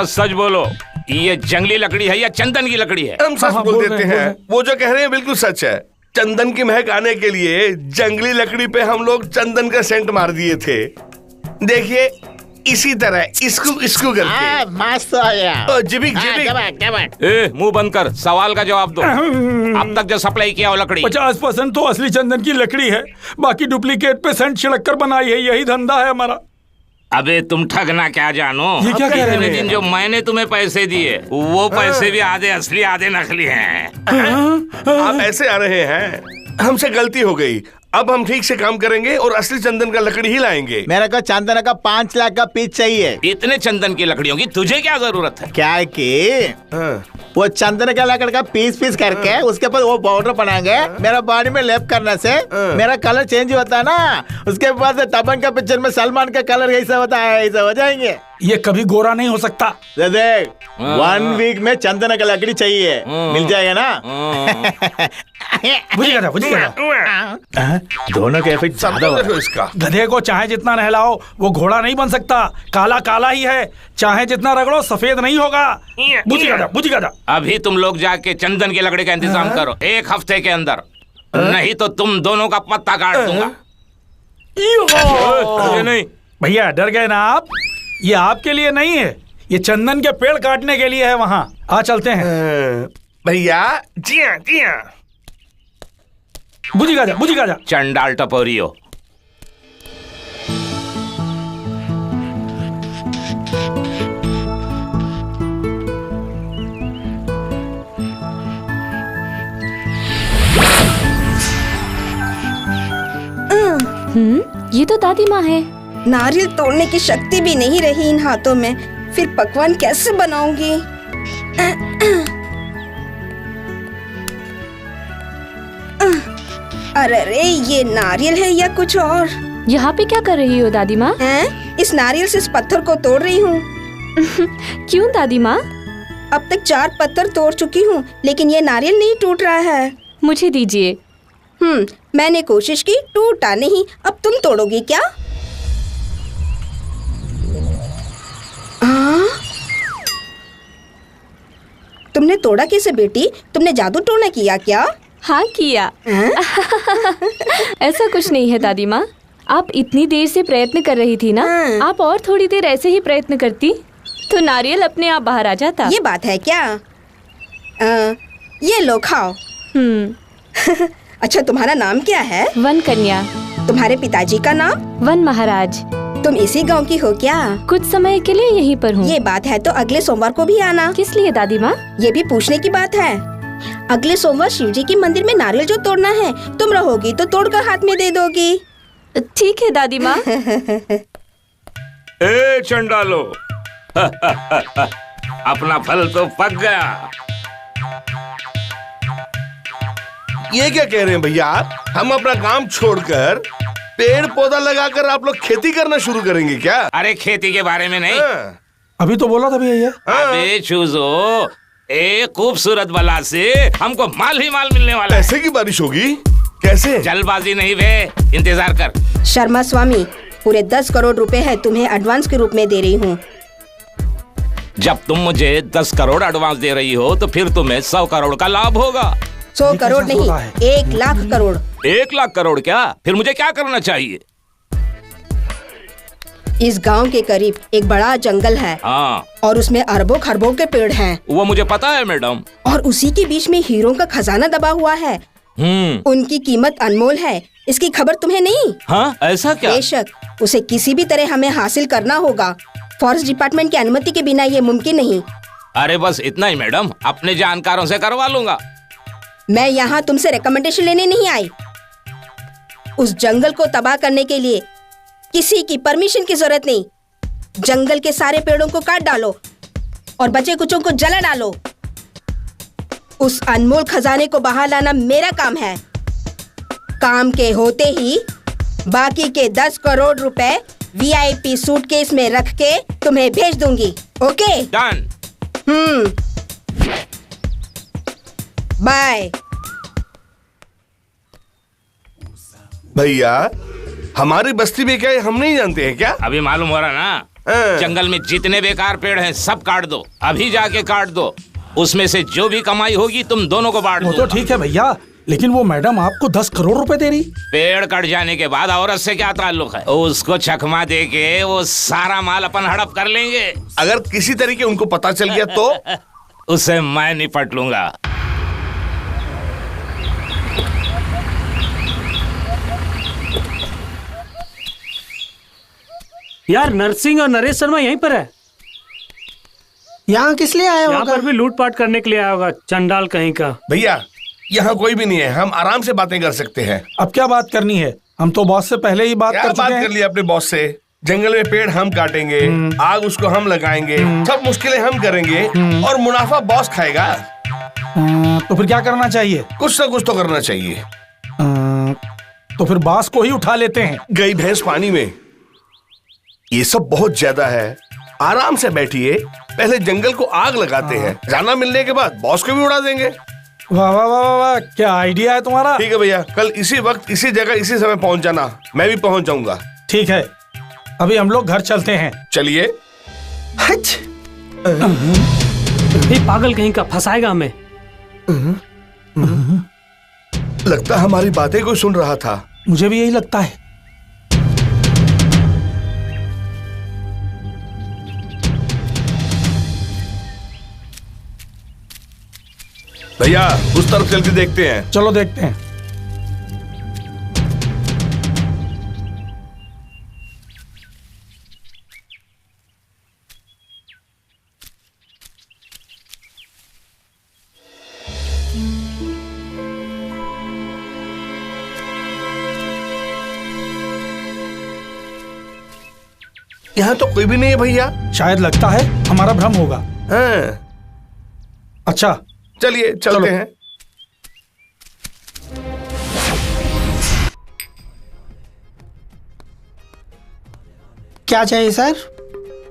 सच बोलो, ये जंगली लकड़ी है या चंदन की लकड़ी है? हम सच बोल देते हैं। वो जो कह रहे हैं बिल्कुल सच है। चंदन की महक आने के लिए जंगली लकड़ी पे हम लोग चंदन का सेंट मार दिए थे। देखिए इसी तरह इसको करके मस्त आ गया। जिबिक मुंह बंद कर, सवाल का जवाब दो। अब तक जो सप्लाई किया वो लकड़ी 50% तो असली चंदन की लकड़ी है, बाकी डुप्लीकेट पे सेंट छिड़क कर बनाई है। यही धंधा है हमारा। अबे तुम ठगना क्या जानो? ये क्या कह रहे हैं? दिन जो मैंने तुम्हें पैसे दिए वो पैसे भी आधे असली आधे नकली हैं। आप ऐसे आ रहे हैं? हमसे गलती हो गई। अब हम ठीक से काम करेंगे और असली चंदन का लकड़ी ही लाएंगे। मेरे को चंदन का 5 लाख का पीस चाहिए। इतने चंदन की लकड़ियों की तुझे क्या जरूरत है? क्या है कि वो चंदन का लकड़ी का पीस करके उसके ऊपर वो पाउडर बनाएंगे। मेरा बॉडी में लेप करने से मेरा कलर चेंज होता है ना। उसके बाद दबंग का पिक्चर में सलमान का कलर ऐसा होता है, ऐसा हो जाएंगे। ये कभी गोरा नहीं हो सकता। देख 1 वीक में चंदन का लकड़ी चाहिए, मिल जाएगा ना? दोनों के इफेक्ट ज्यादा हो इसका। गधे को चाहे जितना नहलाओ वो घोड़ा नहीं बन सकता। काला काला ही है, चाहे जितना रगड़ो सफेद नहीं होगा। बुझी गधा। अभी तुम लोग जाके चंदन की लकड़ी का इंतजाम करो 1 हफ्ते के अंदर, नहीं तो तुम दोनों का पत्ता काट दूंगा। नहीं भैया, डर गए ना आप? ये आपके लिए नहीं है, ये चंदन के पेड़ काटने के लिए है। वहाँ आ चलते हैं भैया। जी हाँ। बुझी गाजा। चंडाल टपोरियो। ये तो दादी माँ है। नारियल तोड़ने की शक्ति भी नहीं रही इन हाथों में, फिर पकवान कैसे बनाऊंगी? अरे ये नारियल है या कुछ और? यहाँ पे क्या कर रही हो दादी माँ? इस नारियल से इस पत्थर को तोड़ रही हूँ। क्यों दादी माँ? अब तक 4 पत्थर तोड़ चुकी हूँ, लेकिन ये नारियल नहीं टूट रहा है। मुझे दीजिए। मैंने कोशिश की, टूटा नहीं। अब तुम तोड़ोगी क्या? तुमने तोड़ा कैसे बेटी? तुमने जादू टोना किया क्या? हाँ किया। ऐसा कुछ नहीं है दादी माँ, आप इतनी देर से प्रयत्न कर रही थी ना, आप और थोड़ी देर ऐसे ही प्रयत्न करती तो नारियल अपने आप बाहर आ जाता। ये बात है क्या? ये लो खाओ। अच्छा, तुम्हारा नाम क्या है? वन कन्या। तुम्हारे पिताजी का नाम? वन महाराज। तुम इसी गांव की हो क्या? कुछ समय के लिए यहीं पर हूँ। ये बात है तो अगले सोमवार को भी आना। किस लिए दादी माँ? ये भी पूछने की बात है। अगले सोमवार शिव जी के मंदिर में नारियल जो तोड़ना है, तुम रहोगी तो तोड़कर हाथ में दे दोगी। ठीक है दादी माँ। ए चंडालो, अपना फल तो पक गया। ये क्या कह रहे हैं भैया? हम अपना काम छोड़कर पेड़ पौधा लगाकर आप लोग खेती करना शुरू करेंगे क्या? अरे खेती के बारे में नहीं, अभी तो बोला था भैया। अबे चूजो, एक खूबसूरत बला से हमको माल ही माल मिलने वाला है। पैसे की बारिश होगी? कैसे? जल्दबाजी नहीं बे, इंतजार कर। शर्मा स्वामी, पूरे 10 करोड़ रुपए है, तुम्हें एडवांस के रूप में दे रही हूँ। जब तुम मुझे 10 करोड़ एडवांस दे रही हो तो फिर तुम्हें 100 करोड़ का लाभ होगा। 100 करोड़ नहीं, 1 लाख करोड़। 1 लाख करोड़ क्या? फिर मुझे क्या करना चाहिए? इस गांव के करीब एक बड़ा जंगल है। हाँ। और उसमें अरबों खरबों के पेड़ हैं। वो मुझे पता है मैडम। और उसी के बीच में हीरों का खजाना दबा हुआ है। उनकी कीमत अनमोल है। इसकी खबर तुम्हें नहीं? हाँ, ऐसा क्या? बेशक, उसे किसी भी तरह हमें हासिल करना होगा। फॉरेस्ट डिपार्टमेंट की अनुमति के बिना ये मुमकिन नहीं। अरे बस इतना ही मैडम, अपने जानकारों से करवा लूंगा। मैं यहाँ तुमसे रिकमेंडेशन लेने नहीं आई। उस जंगल को तबाह करने के लिए किसी की परमिशन की जरूरत नहीं। जंगल के सारे पेड़ों को काट डालो और बचे कुचों को जला डालो। उस अनमोल खजाने को बाहर लाना मेरा काम है। काम के होते ही बाकी के 10 करोड़ रुपए VIP सूटकेस में रख के तुम्हें भेज दूंगी। ओके? डन। बाय। भैया, हमारी बस्ती में क्या हम नहीं जानते हैं क्या? अभी मालूम हो रहा ना। जंगल में जितने बेकार पेड़ हैं सब काट दो, अभी जाके काट दो। उसमें से जो भी कमाई होगी तुम दोनों को बांट दो। वो तो ठीक है भैया, लेकिन वो मैडम आपको 10 करोड़ रुपए दे रही। पेड़ कट जाने के बाद औरत से क्या ताल्लुक है? उसको चकमा दे के वो सारा माल अपन हड़प कर लेंगे। अगर किसी तरीके उनको पता चल गया तो उसे मैं निपट लूंगा। यार, नरसिंह और नरेश शर्मा यहीं पर है। यहाँ किस लिए आया होगा? यहाँ पर भी लूटपाट करने के लिए आया होगा, चंडाल कहीं का। भैया, यहाँ कोई भी नहीं है, हम आराम से बातें कर सकते हैं। अब क्या बात करनी है? हम तो बॉस से पहले ही बात कर चुके हैं। कर लिया अपने बॉस से। जंगल में पेड़ हम काटेंगे, आग उसको हम लगाएंगे, सब मुश्किलें हम करेंगे और मुनाफा बॉस खाएगा। तो फिर क्या करना चाहिए? कुछ ना कुछ तो करना चाहिए। तो फिर बॉस को ही उठा लेते हैं। गई भैंस पानी में। ये सब बहुत ज्यादा है। आराम से बैठिए, पहले जंगल को आग लगाते हैं, जाना मिलने के बाद बॉस को भी उड़ा देंगे। वाह वाह वाह वाह, क्या आइडिया है तुम्हारा। ठीक है भैया, कल इसी वक्त इसी जगह इसी समय पहुंच जाना, मैं भी पहुंच जाऊंगा। ठीक है, अभी हम लोग घर चलते हैं। चलिए। पागल कहीं का, फंसाएगा हमें। लगता हमारी बातें कोई सुन रहा था। मुझे भी यही लगता है। भैया, उस तरफ चल के देखते हैं। चलो देखते हैं। यहाँ तो कोई भी नहीं है भैया। शायद लगता है हमारा भ्रम होगा। अच्छा, चलिए चलते हैं। क्या चाहिए सर?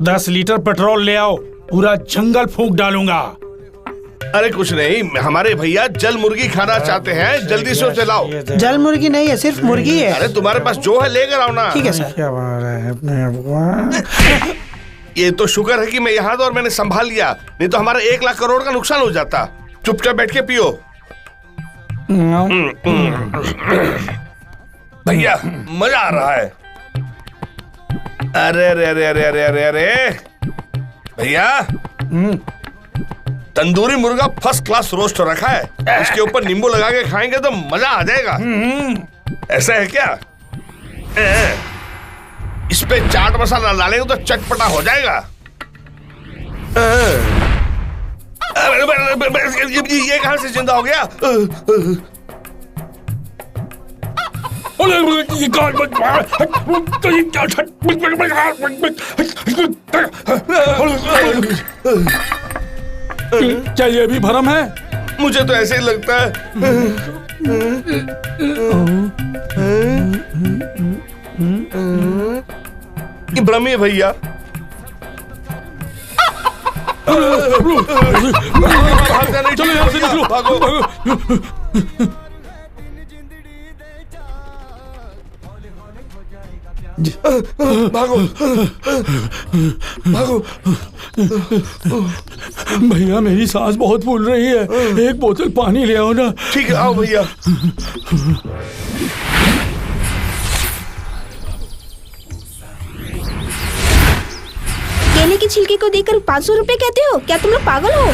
10 लीटर पेट्रोल ले आओ, पूरा जंगल फूंक डालूंगा। अरे कुछ नहीं, हमारे भैया जल मुर्गी खाना चाहते हैं, जल्दी से उसे लाओ। जल मुर्गी नहीं है, सिर्फ मुर्गी है। अरे तुम्हारे पास जो है लेकर आओ ना। ठीक है सर। क्या बात है? ये तो शुक्र है कि मैं यहाँ था और मैंने संभाल लिया, नहीं तो हमारा 1 लाख करोड़ का नुकसान हो जाता। चुपचाप बैठ के पियो। भैया, मजा आ रहा है। अरे अरे अरे अरे अरे अरे अरे भैया, तंदूरी मुर्गा फर्स्ट क्लास रोस्ट रखा है, इसके ऊपर नींबू लगा के खाएंगे तो मजा आ जाएगा। ऐसा है क्या? इस पे चाट मसाला डालेंगे तो चटपटा हो जाएगा। ये कहां से जिंदा हो गया? क्या ये भी भ्रम है? मुझे तो ऐसे ही लगता है। ये भ्रम ही है भैया। चलो यहाँ से निकलो, भागो। भागो भागो। भैया मेरी सांस बहुत फूल रही है, एक बोतल पानी ले आओ ना। ठीक है, आओ भैया। केले की छिलके को देकर 500 रुपए कहते हो? क्या तुम लोग पागल हो?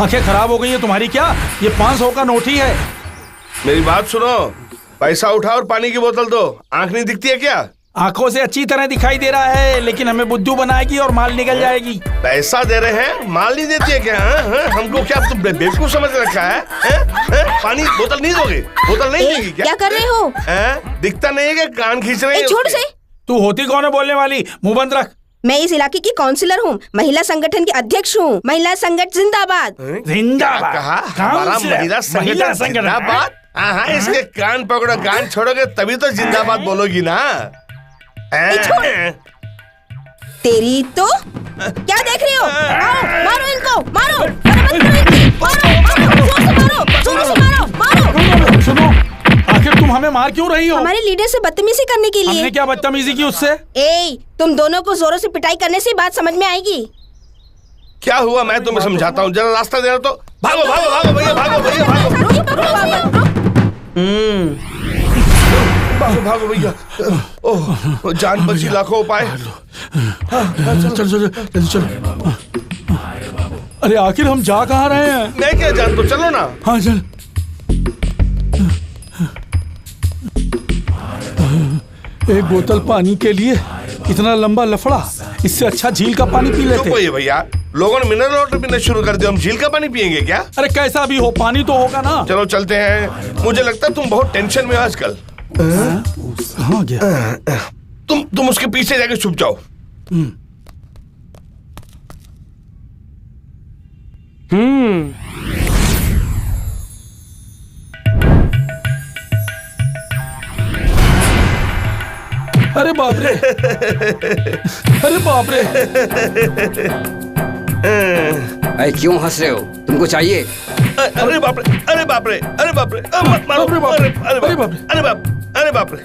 आंखें खराब हो गई है तुम्हारी क्या? ये 500 का नोट ही है। मेरी बात सुनो, पैसा उठाओ और पानी की बोतल दो। आंख नहीं दिखती है क्या? आंखों से अच्छी तरह दिखाई दे रहा है, लेकिन हमें बुद्धू बनाएगी और माल निकल जाएगी। पैसा दे रहे हैं, माल नहीं देती है क्या? हमको क्या तुम बेवकूफ समझ रखा है? पानी बोतल नहीं दोगे? बोतल नहीं देगी क्या? क्या कर रहे हो? दिखता नहीं है क्या? कान खींच रहे हैं। छोड़ से। तू होती कौन है बोलने वाली? मुंह बंद रख। मैं इस इलाके की काउंसिलर हूँ, महिला संगठन की अध्यक्ष हूँ। महिला संगठन जिंदाबाद। जिंदाबाद कहा? हमारा महिला संगठन जिंदाबाद? हाँ, इसके कान पकड़ो, कान छोड़ोगे तभी तो जिंदाबाद बोलोगी ना। तेरी तो क्या देख रहे हो? आओ, मारो इनको, मारो, मारो। सुनो, आखिर तुम हमें मार क्यों रही हो? हमारे लीडर से बदतमीजी करने के लिए। हमने क्या बदतमीजी की उससे? तुम दोनों को जोरों से पिटाई करने से बात समझ में आएगी। क्या हुआ मैं तुम्हें समझाता हूँ, जरा रास्ता देना तो। भागो भागो भागो भैया, भागो भैया, भागो भागो भागो भैया। ओह, जान बची लाखों उपाय। चलो चलो जल्दी चलो। अरे आखिर हम जा कहाँ रहे हैं? मैं क्या जानता हूँ, चलो ना। हाँ चल। एक बोतल पानी के लिए इतना लंबा लफड़ा, इससे अच्छा झील का पानी पी लेते। तो भैया, लोगों ने मिनरल वाटर पीना शुरू कर दिया, हम झील का पानी पियेंगे क्या? अरे कैसा भी हो, पानी तो होगा ना। चलो चलते हैं। मुझे लगता है तुम बहुत टेंशन में हो आजकल। कहाँ गया? तुम उसके पीछे जाके छुप जाओ। अरे बाप रे, अरे बाप रे। अरे क्यों हंस रहे हो? तुमको चाहिए? अरे बाप रे, अरे बाप रे, अरे बाप रे, मत मारो। अरे बाप रे, अरे बाप रे, अरे बाप, अरे बाप रे।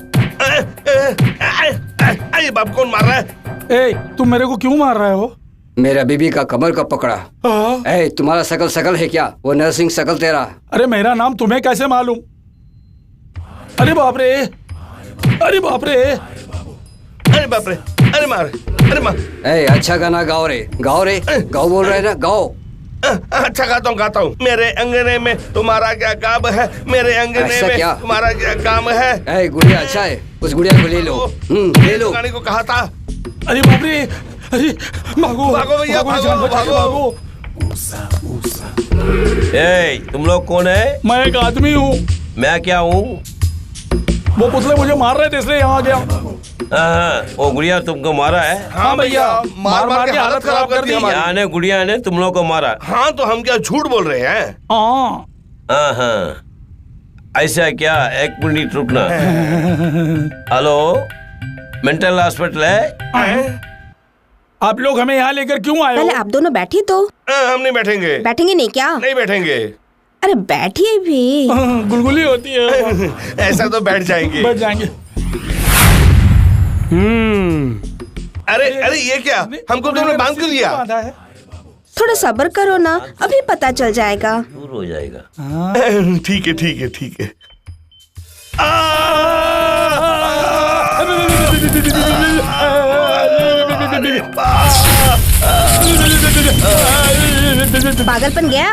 अरे बाप, कौन मार रहा है? तुम मेरे को क्यों मार रहे हो? मेरा बीबी का कमर कब पकड़ा? तुम्हारा शकल शकल है क्या? वो नरसिंह शकल तेरा। अरे मेरा नाम तुम्हें कैसे मालूम? अरे बाप रे, अरे बाप रे, अरे बाप रे, अरे मार, अरे मार। अच्छा गाना गाओ रे, गाओ रे, गाओ बोल रहे ना, गाओ। अच्छा गाता हूँ। मेरे अंगने में तुम्हारा क्या काम है? मेरे अंगने में तुम्हारा क्या काम है? गुड़िया अच्छा है, उस गुड़िया को ले लो। ले लो। गाने को कहा था। अरे बाप रे, अरे भागो भागो भैया, भागो भागो। तुम लोग कौन है? मैं एक आदमी हूँ। मैं क्या हूँ? वो पुतले मुझे मार रहे थे इसलिए यहाँ आ गया। वो गुड़िया तुमको मारा है? हाँ भैया, मार के हालत खराब कर दी हमारी। गुड़िया ने तुम लोग को मारा? हाँ, तो हम क्या झूठ बोल रहे हैं? हाँ, ऐसा क्या? एक मिनट रुकना। हेलो, मेंटल हॉस्पिटल है? आप लोग हमें यहाँ लेकर क्यों आए हो? पहले आप दोनों बैठिए तो। हम नहीं बैठेंगे। बैठेंगे नहीं क्या? नहीं बैठेंगे। अरे बैठिए भी। गुलगुली होती है। ऐसा तो बैठ जाएंगे। बैठ जाएंगे। अरे ये क्या? हमको तुमने बांध क्यों लिया? थोड़ा सब्र करो ना, अभी पता चल जाएगा। दूर हो जाएगा। ठीक है, ठीक है, ठीक है। पागलपन गया?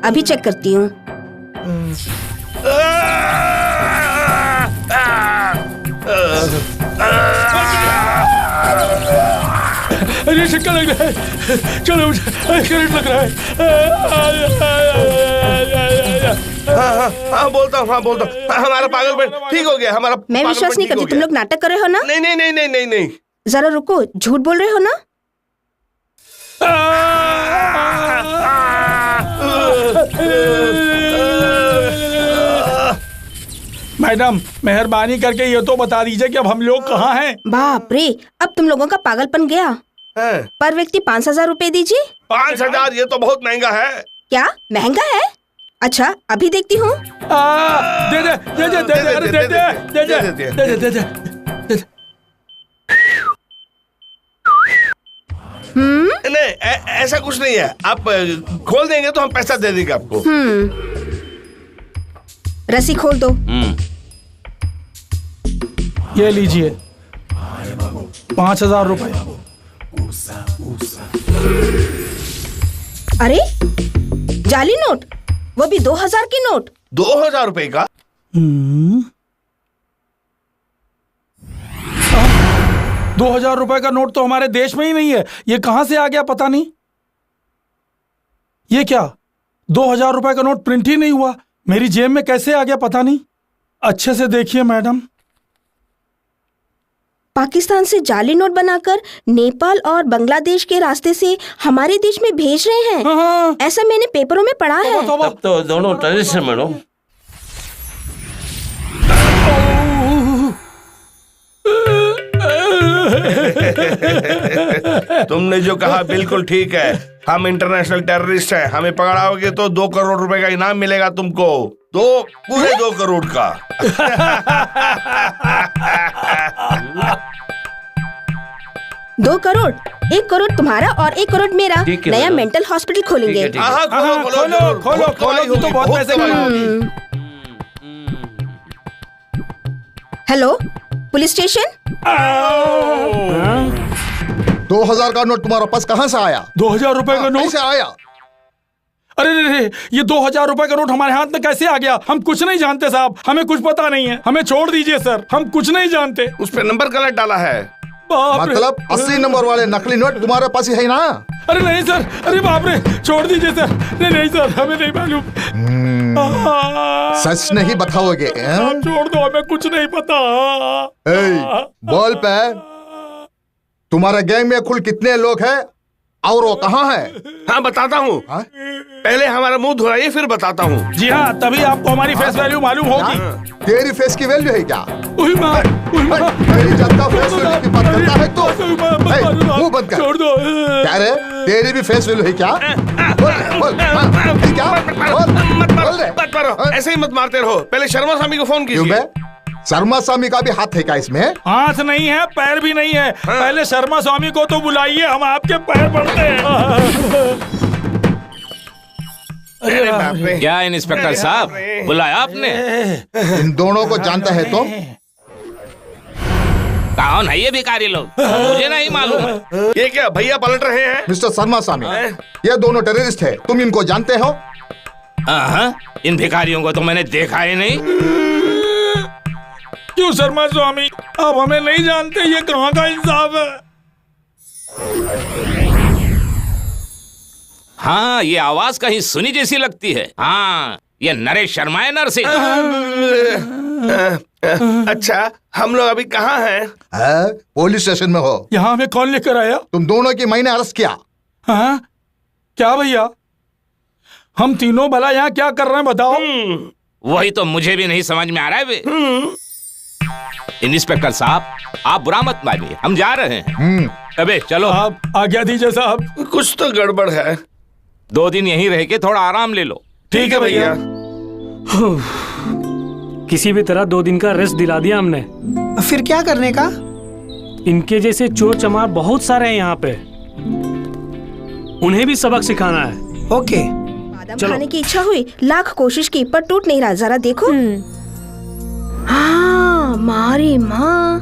अभी चेक करती हूँ। अरे शक्कर लग रहा है, चलो करंट लग रहा है। हाँ बोलता हूँ, हमारा पागलपन ठीक हो गया। हमारा मैं विश्वास नहीं करती, तुम लोग नाटक कर रहे हो ना? नहीं। जरा रुको, झूठ बोल रहे हो ना? मैडम, मेहरबानी करके ये तो बता दीजिए कि अब हम लोग कहाँ हैं? बाप रे, अब तुम लोगों का पागलपन गया। पर व्यक्ति 5,000 रुपए दीजिए। 5,000? ये तो बहुत महंगा है। क्या महंगा है? अच्छा, अभी देखती हूँ। दे दे दे दे दे दे दे दे दे दे दे। नहीं, ऐसा कुछ नहीं है। आप खोल देंगे तो हम पैसा दे देंगे आपको। रस्सी खोल दो। ये लीजिए 5,000 रुपए। अरे जाली नोट, वो भी 2,000 की नोट। 2,000 रुपए का? 2,000 रुपए का नोट तो हमारे देश में ही नहीं है। ये कहां से आ गया पता नहीं। ये क्या 2,000 रुपए का नोट प्रिंट ही नहीं हुआ, मेरी जेब में कैसे आ गया पता नहीं। अच्छे से देखिए मैडम। पाकिस्तान से जाली नोट बनाकर नेपाल और बांग्लादेश के रास्ते से हमारे देश में भेज रहे हैं। ऐसा मैंने पेपरों में पढ़ा है। तब तो दोनों टेररिस्ट हैं मैडम। तुमने जो कहा बिल्कुल ठीक है। हम इंटरनेशनल टेररिस्ट हैं। हमें पकड़ाओगे तो 2 करोड़ रुपए का इनाम मिलेगा तुमको। पूरे 2 करोड़ का। 2 करोड़, 1 करोड़ तुम्हारा और 1 करोड़ मेरा। नया मेंटल हॉस्पिटल खोलेंगे। खोलो तो बहुत पैसे कमाओगे। Hello, police station. 2,000 का नोट तुम्हारे पास कहाँ से आया? 2,000 रुपए का नोट कैसे आया? अरे ये 2,000 रुपए का नोट हमारे हाथ में कैसे आ गया? हम कुछ नहीं जानते साहब, हमें कुछ पता नहीं है। हमें छोड़ दीजिए सर, हम कुछ नहीं जानते। उस पे नंबर गलत डाला है। मतलब 80 नंबर वाले नकली नोट तुम्हारे पास ही है ना? अरे नहीं सर, अरे बाप रे, छोड़ दीजिए सर। नहीं सर, हमें नहीं मालूम। सच नहीं बताओगे? छोड़ दो, हमें कुछ नहीं पता। बोल पे, तुम्हारे गैंग में कुल कितने लोग हैं और वो कहाँ है? हाँ बताता हूँ। पहले हमारा मुंह धुलाइए फिर बताता हूँ। जी हाँ, तभी आपको हमारी फेस वैल्यू मालूम होगी। तेरी फेस की वैल्यू है क्या? मेरी जनता फेस वैल्यू की बात करता है तो मुंह बंद कर। छोड़ दो। क्या रे, तेरी भी फेस वैल्यू है क्या? मत मारो, ऐसे ही मत मारते रहो। पहले शर्मा स्वामी को फोन कीजिए। शर्मा स्वामी का भी हाथ है क्या इसमें? हाथ नहीं है, पैर भी नहीं है। पहले शर्मा स्वामी को तो बुलाइए, हम आपके पैर पड़ते हैं। क्या इंस्पेक्टर साहब, बुलाया आपने? इन दोनों को जानता है तो? कौन है ये भिखारी लोग? मुझे नहीं मालूम। ये क्या भैया पलट रहे हैं? मिस्टर शर्मा स्वामी, ये दोनों टेररिस्ट है, तुम इनको जानते हो? इन भिखारियों को तो मैंने देखा ही नहीं। क्यों शर्मा स्वामी, आप हमें नहीं जानते? ये कहाँ का इंसाफ है? हाँ, ये आवाज कहीं सुनी जैसी लगती है। हाँ, ये नरेश शर्मा है, नरसिंह। अच्छा, हम लोग अभी कहाँ हैं? पुलिस स्टेशन में हो। यहाँ हमें कौन लेकर आया? तुम दोनों की मैंने अरेस्ट किया। हाँ? क्या भैया, हम तीनों भला यहाँ क्या कर रहे हैं बताओ? वही तो मुझे भी नहीं समझ में आ रहा है बे। इंस्पेक्टर साहब, आप बुरा मत मानिए, हम जा रहे हैं। अबे चलो। आप आज्ञा दीजिए साहब। कुछ तो गड़बड़ है। 2 दिन यहीं रह के थोड़ा आराम ले लो। ठीक है भैया। किसी भी तरह 2 दिन का रेस्ट दिला दिया हमने। फिर क्या करने का? इनके जैसे चोर चमार बहुत सारे हैं यहाँ पे, उन्हें भी सबक सिखाना है। ओके। बादाम खाने की इच्छा हुई, लाख कोशिश की पर टूट नहीं रहा। जरा देखो। हाँ, मारी माँ,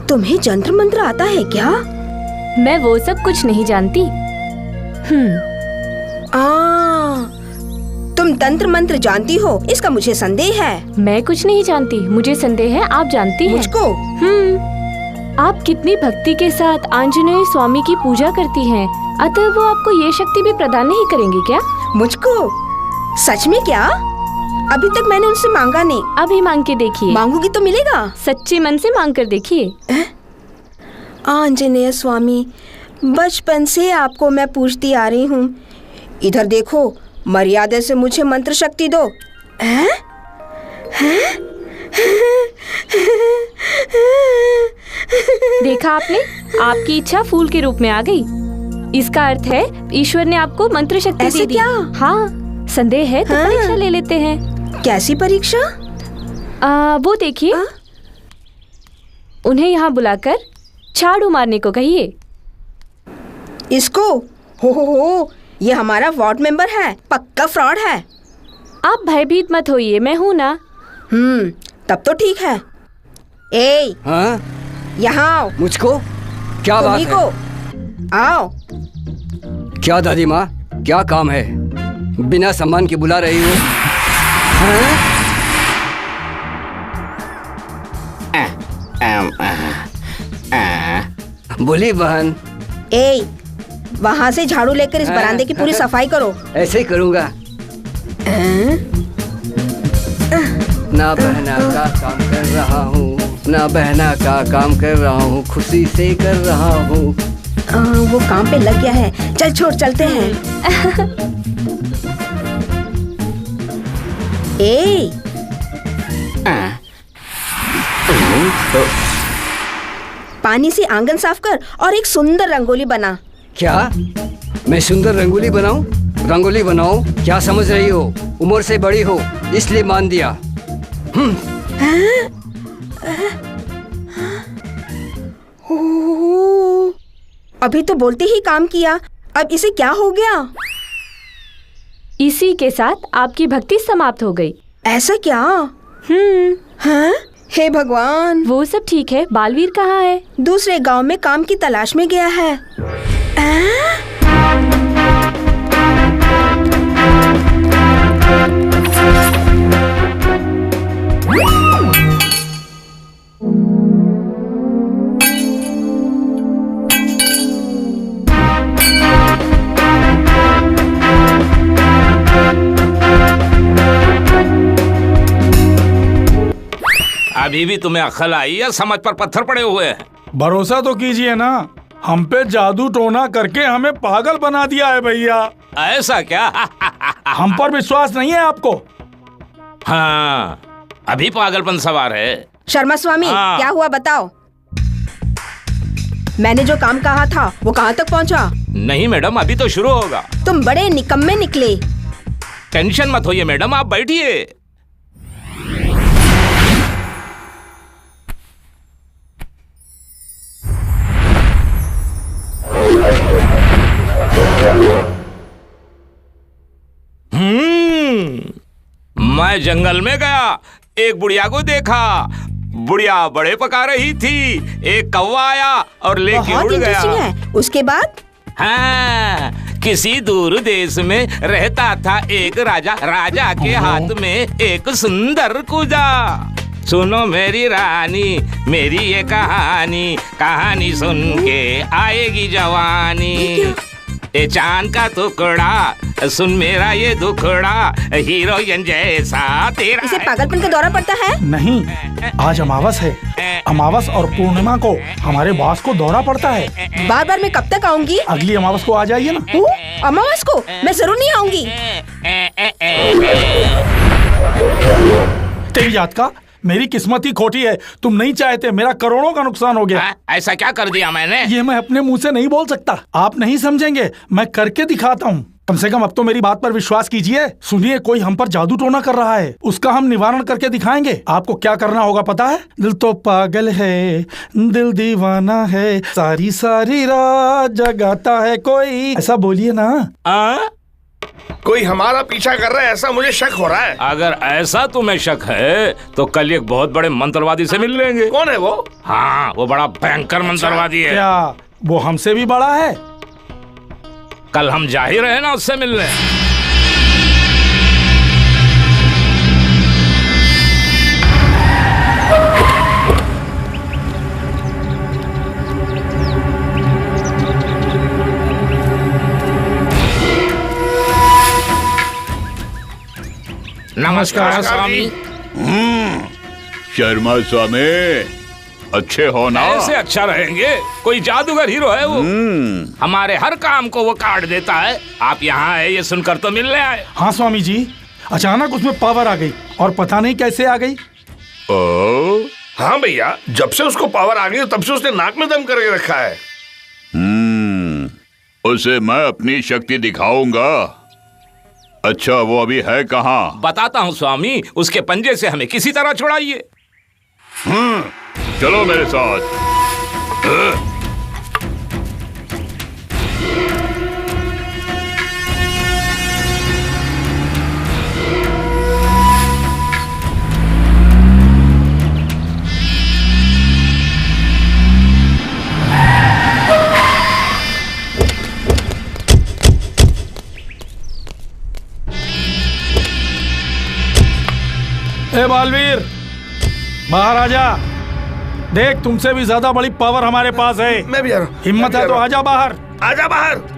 तुम्हें जंत्र मंत्र आता है क्या? मैं वो सब कुछ नहीं जानती। तुम तंत्र मंत्र जानती हो, इसका मुझे संदेह है। मैं कुछ नहीं जानती, मुझे संदेह है आप जानती हैं। मुझको? आप कितनी भक्ति के साथ आंजनेय स्वामी की पूजा करती हैं, अतः वो आपको ये शक्ति भी प्रदान नहीं करेंगे क्या? मुझको? सच में क्या? अभी तक मैंने उनसे मांगा नहीं। अभी मांग के देखिए। मांगूंगी तो मिलेगा? सच्चे मन से मांग कर देखिए। आंजनेय स्वामी, बचपन से आपको मैं पूछती आ रही हूँ, इधर देखो, मर्यादा से मुझे मंत्र शक्ति दो। देखा आपने, आपकी इच्छा फूल के रूप में आ गई। इसका अर्थ है ईश्वर ने आपको मंत्र शक्ति दे दी। क्या? हाँ। संदेह है तो परीक्षा ले लेते हैं। कैसी परीक्षा? वो देखिए, उन्हें यहाँ बुलाकर झाड़ू मारने को कहिए। इसको? हो, ये हमारा वार्ड मेंबर है, पक्का फ्रॉड है। आप भयभीत मत होइए, मैं हूँ ना। तब तो ठीक है। ए, हाँ? यहाँ आओ। मुझको? क्या बात है? को आओ। क्या दादी माँ, क्या काम है? बिना सम्मान के बुला रही हो? बोली बहन। ए, वहाँ से झाड़ू लेकर इस बरामदे की पूरी सफाई करो। ऐसे ही करूँगा। ना बहना का काम कर रहा हूँ, ना बहना का काम कर रहा हूँ, खुशी से कर रहा हूँ। वो काम पे लग गया है। चल छोड़, चलते हैं। ए, पानी से आंगन साफ कर और एक सुंदर रंगोली बना। क्या मैं सुंदर रंगोली बनाऊं? रंगोली बनाऊं? क्या समझ रही हो? उम्र से बड़ी हो इसलिए मान दिया। अभी तो बोलते ही काम किया, अब इसे क्या हो गया? इसी के साथ आपकी भक्ति समाप्त हो गई। ऐसा क्या? हाँ? हे भगवान। वो सब ठीक है, बालवीर कहाँ है? दूसरे गांव में काम की तलाश में गया है। अभी भी तुम्हें अक्ल आई या समझ पर पत्थर पड़े हुए हैं? भरोसा तो कीजिए ना, हम पे जादू टोना करके हमें पागल बना दिया है भैया। ऐसा क्या? हम पर विश्वास नहीं है आपको? हाँ, अभी पागलपन सवार है। शर्मा स्वामी, क्या हुआ बताओ? मैंने जो काम कहा था वो कहाँ तक पहुँचा? नहीं मैडम, अभी तो शुरू होगा। तुम बड़े निकम्मे निकले। टेंशन मत होइए मैडम, आप बैठिए। मैं जंगल में गया, एक बुढ़िया को देखा। बुढ़िया बड़े पका रही थी, एक कौवा आया और लेके उड़ गया। है। उसके बाद? हाँ, किसी दूर देश में रहता था एक राजा। राजा के हाथ में एक सुंदर कुजा। सुनो मेरी रानी, मेरी ये कहानी, कहानी सुन के आएगी जवानी। ये चांद का टुकड़ा, सुन मेरा ये दुखड़ा, हीरोइन जैसा तेरा। इसे पागलपन का दौरा पड़ता है? नहीं, आज अमावस है। अमावस और पूर्णिमा को हमारे बॉस को दौरा पड़ता है। बार बार मैं कब तक आऊंगी? अगली अमावस को आ जाइए ना। अमावस को? मैं जरूर नहीं आऊंगी। तेरी याद का मेरी किस्मत ही खोटी है। तुम नहीं चाहते, मेरा करोड़ों का नुकसान हो गया। ऐसा क्या कर दिया मैंने? ये मैं अपने मुंह से नहीं बोल सकता, आप नहीं समझेंगे, मैं करके दिखाता हूँ। कम से कम अब तो मेरी बात पर विश्वास कीजिए। सुनिए, कोई हम पर जादू टोना कर रहा है, उसका हम निवारण करके दिखाएंगे। आपको क्या करना होगा पता है? दिल तो पागल है, दिल दीवाना है, सारी सारी रात जगाता है कोई, ऐसा बोलिए ना। कोई हमारा पीछा कर रहा है, ऐसा मुझे शक हो रहा है। अगर ऐसा तुम्हें शक है तो कल एक बहुत बड़े मंत्रवादी से मिल लेंगे। कौन है वो? हाँ, वो बड़ा भयंकर मंत्रवादी है। क्या वो हमसे भी बड़ा है? कल हम जा ही रहे ना उससे मिलने। नमस्कार स्वामी। शर्मा स्वामी, अच्छे हो ना? ऐसे अच्छा रहेंगे, कोई जादूगर हीरो है वो। हमारे हर काम को वो काट देता है। आप यहाँ आए ये सुनकर तो मिलने आए। हाँ स्वामी जी, अचानक उसमें पावर आ गई और पता नहीं कैसे आ गई। हाँ भैया, जब से उसको पावर आ गई तब से उसने नाक में दम करके रखा है। उसे मैं अपनी शक्ति दिखाऊंगा। अच्छा, वो अभी है कहाँ? बताता हूँ स्वामी, उसके पंजे से हमें किसी तरह छुड़ाइए। चलो मेरे साथ। ए बालवीर, बाहर आजा। देख, तुमसे भी ज्यादा बड़ी पावर हमारे पास है। मैं भी आ रहा हूं। हिम्मत है तो आजा बाहर। आजा बाहर।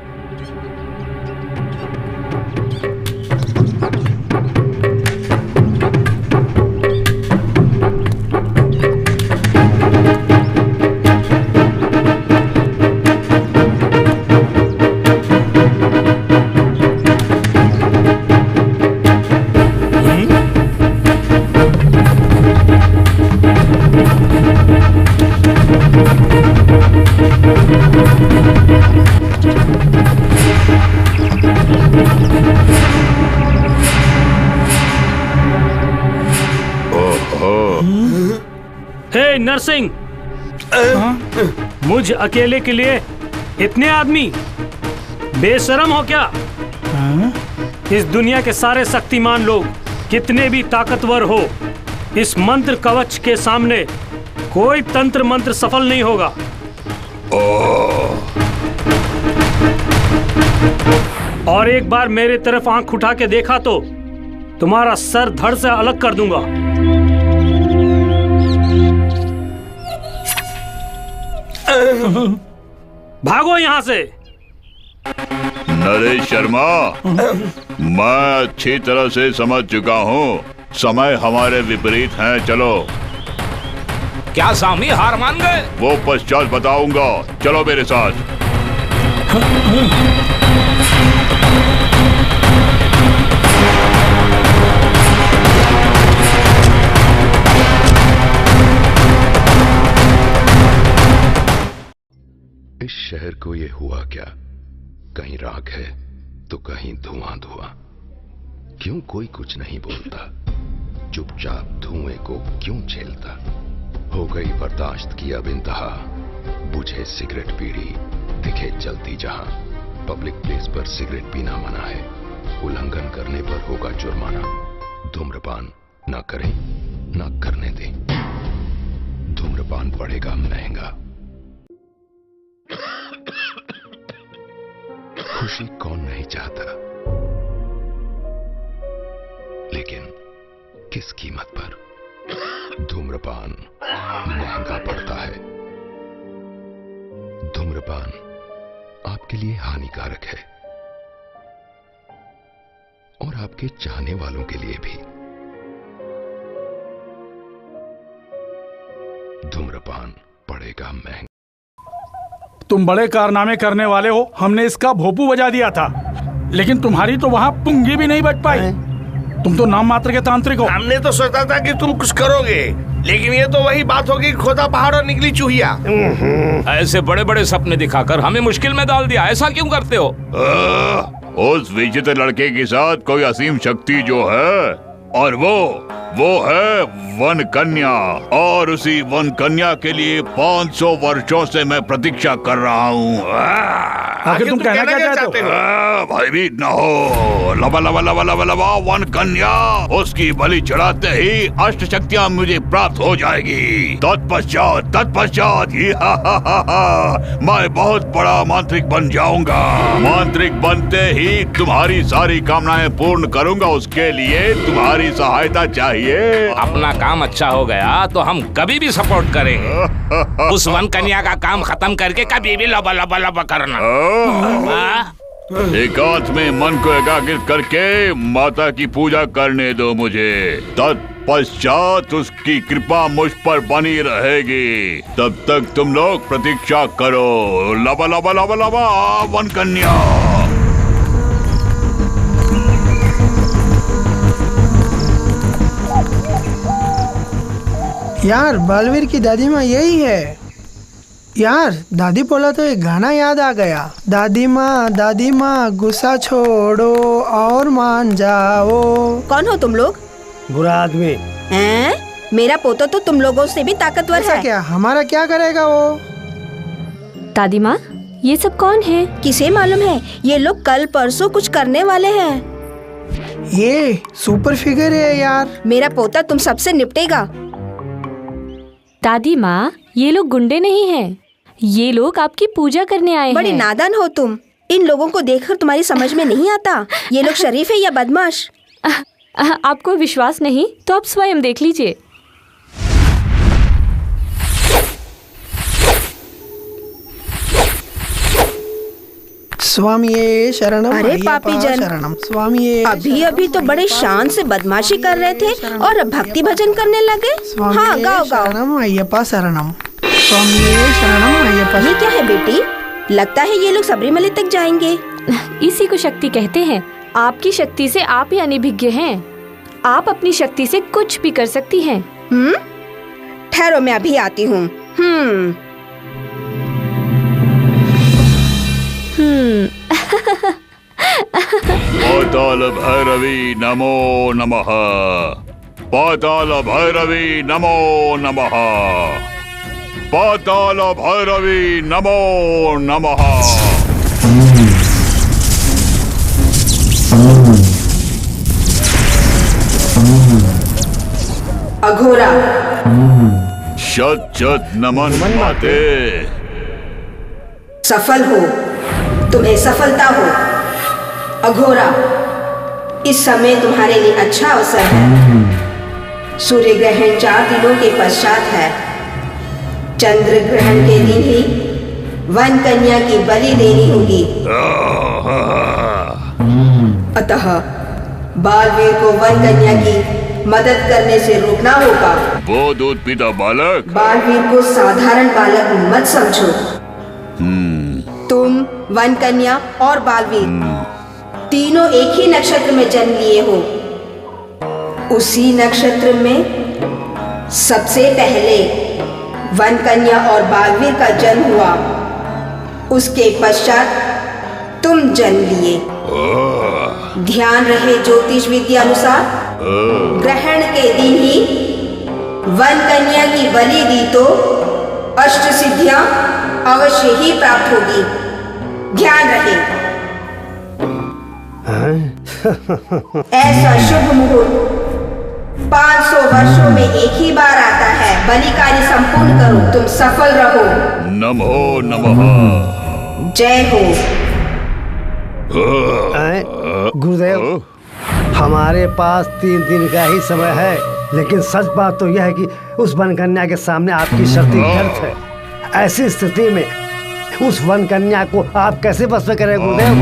हे नरसिंह, मुझ अकेले के लिए इतने आदमी? बेशरम हो क्या? इस दुनिया के सारे शक्तिमान लोग, कितने भी ताकतवर हो, इस मंत्र कवच के सामने कोई तंत्र मंत्र सफल नहीं होगा। और एक बार मेरे तरफ आंख उठा के देखा तो तुम्हारा सर धड़ से अलग कर दूंगा। भागो यहाँ से। नरेश शर्मा, मैं अच्छी तरह से समझ चुका हूँ, समय हमारे विपरीत है। चलो। क्या स्वामी हार मान गए? वो पश्चात बताऊंगा। चलो मेरे साथ। इस शहर को ये हुआ क्या? कहीं राख है तो कहीं धुआं धुआं। क्यों कोई कुछ नहीं बोलता? चुपचाप धुएं को क्यों झेलता? हो गई बर्दाश्त की अब इंतहा। बुझे सिगरेट बीड़ी, दिखे जलती जहां। पब्लिक प्लेस पर सिगरेट पीना मना है। उल्लंघन करने पर होगा जुर्माना। धूम्रपान ना करें, ना करने दें। धूम्रपान पड़ेगा महंगा। खुशी कौन नहीं चाहता, लेकिन किस कीमत पर? धूम्रपान महंगा पड़ता है। धूम्रपान आपके लिए हानिकारक है और आपके चाहने वालों के लिए भी। धूम्रपान पड़ेगा महंगा। तुम बड़े कारनामे करने वाले हो, हमने इसका भोपू बजा दिया था, लेकिन तुम्हारी तो वहाँ पुंगी भी नहीं बच पाई। तुम तो नाम मात्र के तांत्रिक हो। हमने तो सोचा था कि तुम कुछ करोगे, लेकिन ये तो वही बात होगी, खोदा पहाड़ और निकली चूहिया। ऐसे बड़े बड़े सपने दिखाकर हमें मुश्किल में डाल दिया। ऐसा क्यों करते हो? उस विचित्र लड़के के साथ कोई असीम शक्ति जो है, और वो है वन कन्या, और उसी वन कन्या के लिए 500 वर्षों से मैं प्रतीक्षा कर रहा हूँ। आखिर तुम कहना क्या चाहते हो? भयभीत न हो। लबा लबा लबा लबा लबा वन कन्या, उसकी बलि चढ़ाते ही अष्ट शक्तियाँ मुझे प्राप्त हो जाएगी। तत्पश्चात मैं बहुत बड़ा मांत्रिक बन जाऊंगा। मांत्रिक बनते ही तुम्हारी सारी कामनाएं पूर्ण करूंगा। उसके लिए तुम्हारी सहायता चाहिए। अपना काम अच्छा हो गया तो हम कभी भी सपोर्ट करेंगे। उस वन कन्या का काम खत्म करके कभी भी लबा लबा लबा करना। एकांत में मन को एकाग्रित करके माता की पूजा करने दो मुझे। तत्पश्चात उसकी कृपा मुझ पर बनी रहेगी। तब तक तुम लोग प्रतीक्षा करो। लबा लबा लबा लबा वन कन्या। यार, बालवीर की दादी माँ यही है। यार दादी बोला तो एक गाना याद आ गया। दादी माँ गुस्सा छोड़ो और मान जाओ। कौन हो तुम लोग? बुरा आदमी। हैं? मेरा पोता तो तुम लोगों से भी ताकतवर है। क्या हमारा क्या करेगा वो? दादी माँ, ये सब कौन है? किसे मालूम है, ये लोग कल परसों कुछ करने वाले हैं। ये सुपर फिगर है यार। मेरा पोता तुम सबसे निपटेगा। दादी माँ, ये लोग गुंडे नहीं हैं। ये लोग आपकी पूजा करने आए हैं। बड़ी नादान हो तुम। इन लोगों को देखकर तुम्हारी समझ में नहीं आता ये लोग शरीफ है या बदमाश। आपको विश्वास नहीं तो आप स्वयं देख लीजिए। स्वामी शरणम। अरे पापी जन, शरणम स्वामी। अभी तो बड़े शान से बदमाशी कर रहे थे और अब भक्ति भजन करने लगे। हाँ, गाओ गाओ। शरणम अय्यप्पा शरणम। स्वामी शरणम अय्यप्पा। ये क्या है बेटी? लगता है ये लोग सबरीमले तक जाएंगे। इसी को शक्ति कहते हैं। आपकी शक्ति से आप ही अनिभिज्ञ हैं। आप अपनी शक्ति से कुछ भी कर सकती हैं। ठहरो, मैं अभी आती हूँ। पाताल भैरवी नमो नमः। पाताल भैरवी नमो नमः। पाताल भैरवी नमो नमः। अघोरा। शत शत नमन माते। सफल हो, तुम्हें सफलता हो। अघोरा, इस समय तुम्हारे लिए अच्छा अवसर है। सूर्य ग्रहण 4 दिनों के पश्चात है। चंद्र ग्रहण के दिन ही वन कन्या की बलि देनी होगी। अतः बालवीर को वन कन्या की मदद करने से रोकना होगा। वो दूध पीता बालक। बालवीर को साधारण बालक मत समझो। तुम, वन कन्या और बालवीर तीनों एक ही नक्षत्र में जन्म लिए हो। उसी नक्षत्र में सबसे पहले वन कन्या और बालवीर का जन्म हुआ। उसके पश्चात तुम जन्म लिए। ध्यान रहे, ज्योतिष विद्या अनुसार ग्रहण के दिन ही वन कन्या की बलि दी तो अष्ट सिद्धियां अवश्य ही प्राप्त होगी। ध्यान रहे। ऐसा शुभ मुहूर्त 500 वर्षों में एक ही बार आता है। बलि कार्य संपूर्ण करो, तुम सफल रहो। नमो नमः। जय हो। गुरुदेव, हमारे पास 3 दिन का ही समय है, लेकिन सच बात तो यह है कि उस वन कन्या के सामने आपकी शर्तें व्यर्थ है। ऐसी स्थिति में उस वन कन्या को आप कैसे बस में करें गुरुदेव,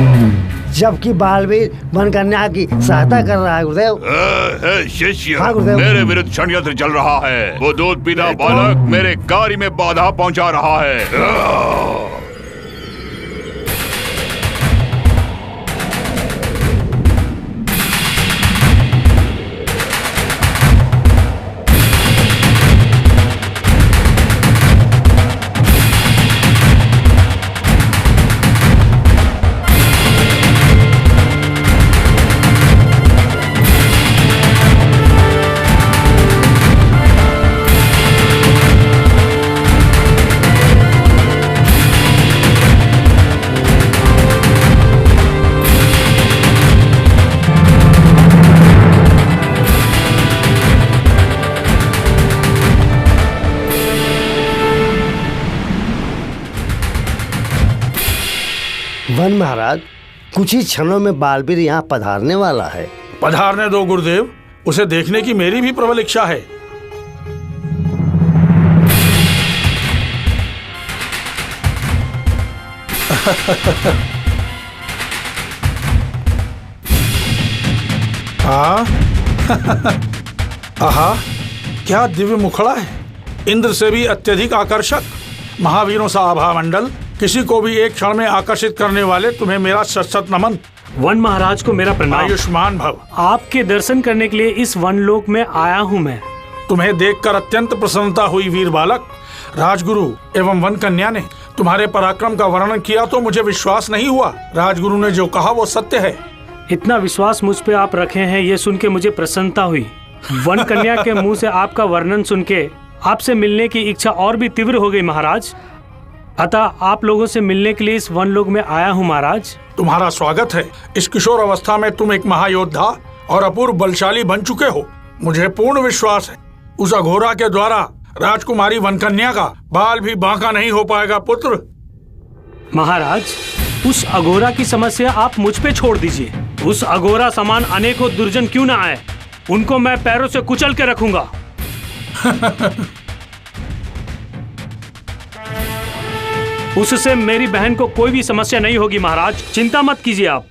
जबकि बालवीर वन कन्या की सहायता कर रहा है गुरुदेव। शिष्य, हाँ, गुरुदेव। मेरे विरुद्ध षड्यंत्र चल रहा है। वो दूध पीता बालक मेरे कार्य में बाधा पहुंचा रहा है। वन महाराज, कुछ ही क्षणों में बालवीर यहाँ पधारने वाला है। पधारने दो गुरुदेव, उसे देखने की मेरी भी प्रबल इच्छा है। आहा, क्या दिव्य मुखड़ा है, इंद्र से भी अत्यधिक आकर्षक। महावीरों सा आभा मंडल, किसी को भी एक क्षण में आकर्षित करने वाले तुम्हें मेरा सत नमन। वन महाराज को मेरा प्रणाम। आयुष्मान भव। आपके दर्शन करने के लिए इस वन लोक में आया हूँ मैं। तुम्हें देखकर अत्यंत प्रसन्नता हुई वीर बालक। राजगुरु एवं वन कन्या ने तुम्हारे पराक्रम का वर्णन किया तो मुझे विश्वास नहीं हुआ। राजगुरु ने जो कहा वो सत्य है। इतना विश्वास मुझ पे आप रखे हैं, ये सुन के मुझे प्रसन्नता हुई। वन कन्या के मुंह से आपका वर्णन सुन के आपसे मिलने की इच्छा और भी तीव्र हो गई महाराज। अतः आप लोगों से मिलने के लिए इस वन लोक में आया हूँ महाराज। तुम्हारा स्वागत है। इस किशोर अवस्था में तुम एक महायोद्धा और अपूर्व बलशाली बन चुके हो। मुझे पूर्ण विश्वास है उस अघोरा के द्वारा राजकुमारी वनकन्या का बाल भी बांका नहीं हो पाएगा पुत्र। महाराज, उस अघोरा की समस्या आप मुझ पे छोड़ दीजिए। उस अघोरा समान अनेकों दुर्जन क्यों ना आए, उनको मैं पैरों से कुचल के रखूंगा। उससे मेरी बहन को कोई भी समस्या नहीं होगी महाराज, चिंता मत कीजिए आप।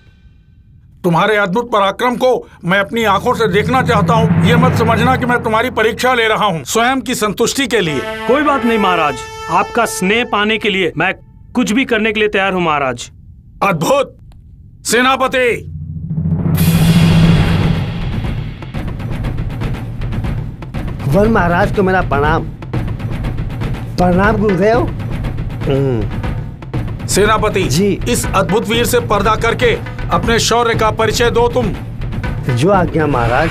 तुम्हारे अद्भुत पराक्रम को मैं अपनी आंखों से देखना चाहता हूँ। ये मत समझना कि मैं तुम्हारी परीक्षा ले रहा हूँ, स्वयं की संतुष्टि के लिए। कोई बात नहीं महाराज, आपका स्नेह पाने के लिए मैं कुछ भी करने के लिए तैयार हूँ महाराज। अद्भुत सेनापति। वन महाराज को मेरा प्रणाम। प्रणाम गुरुदेव। सेनापति जी, इस अद्भुत वीर से पर्दा करके अपने शौर्य का परिचय दो तुम। जो आज्ञा महाराज।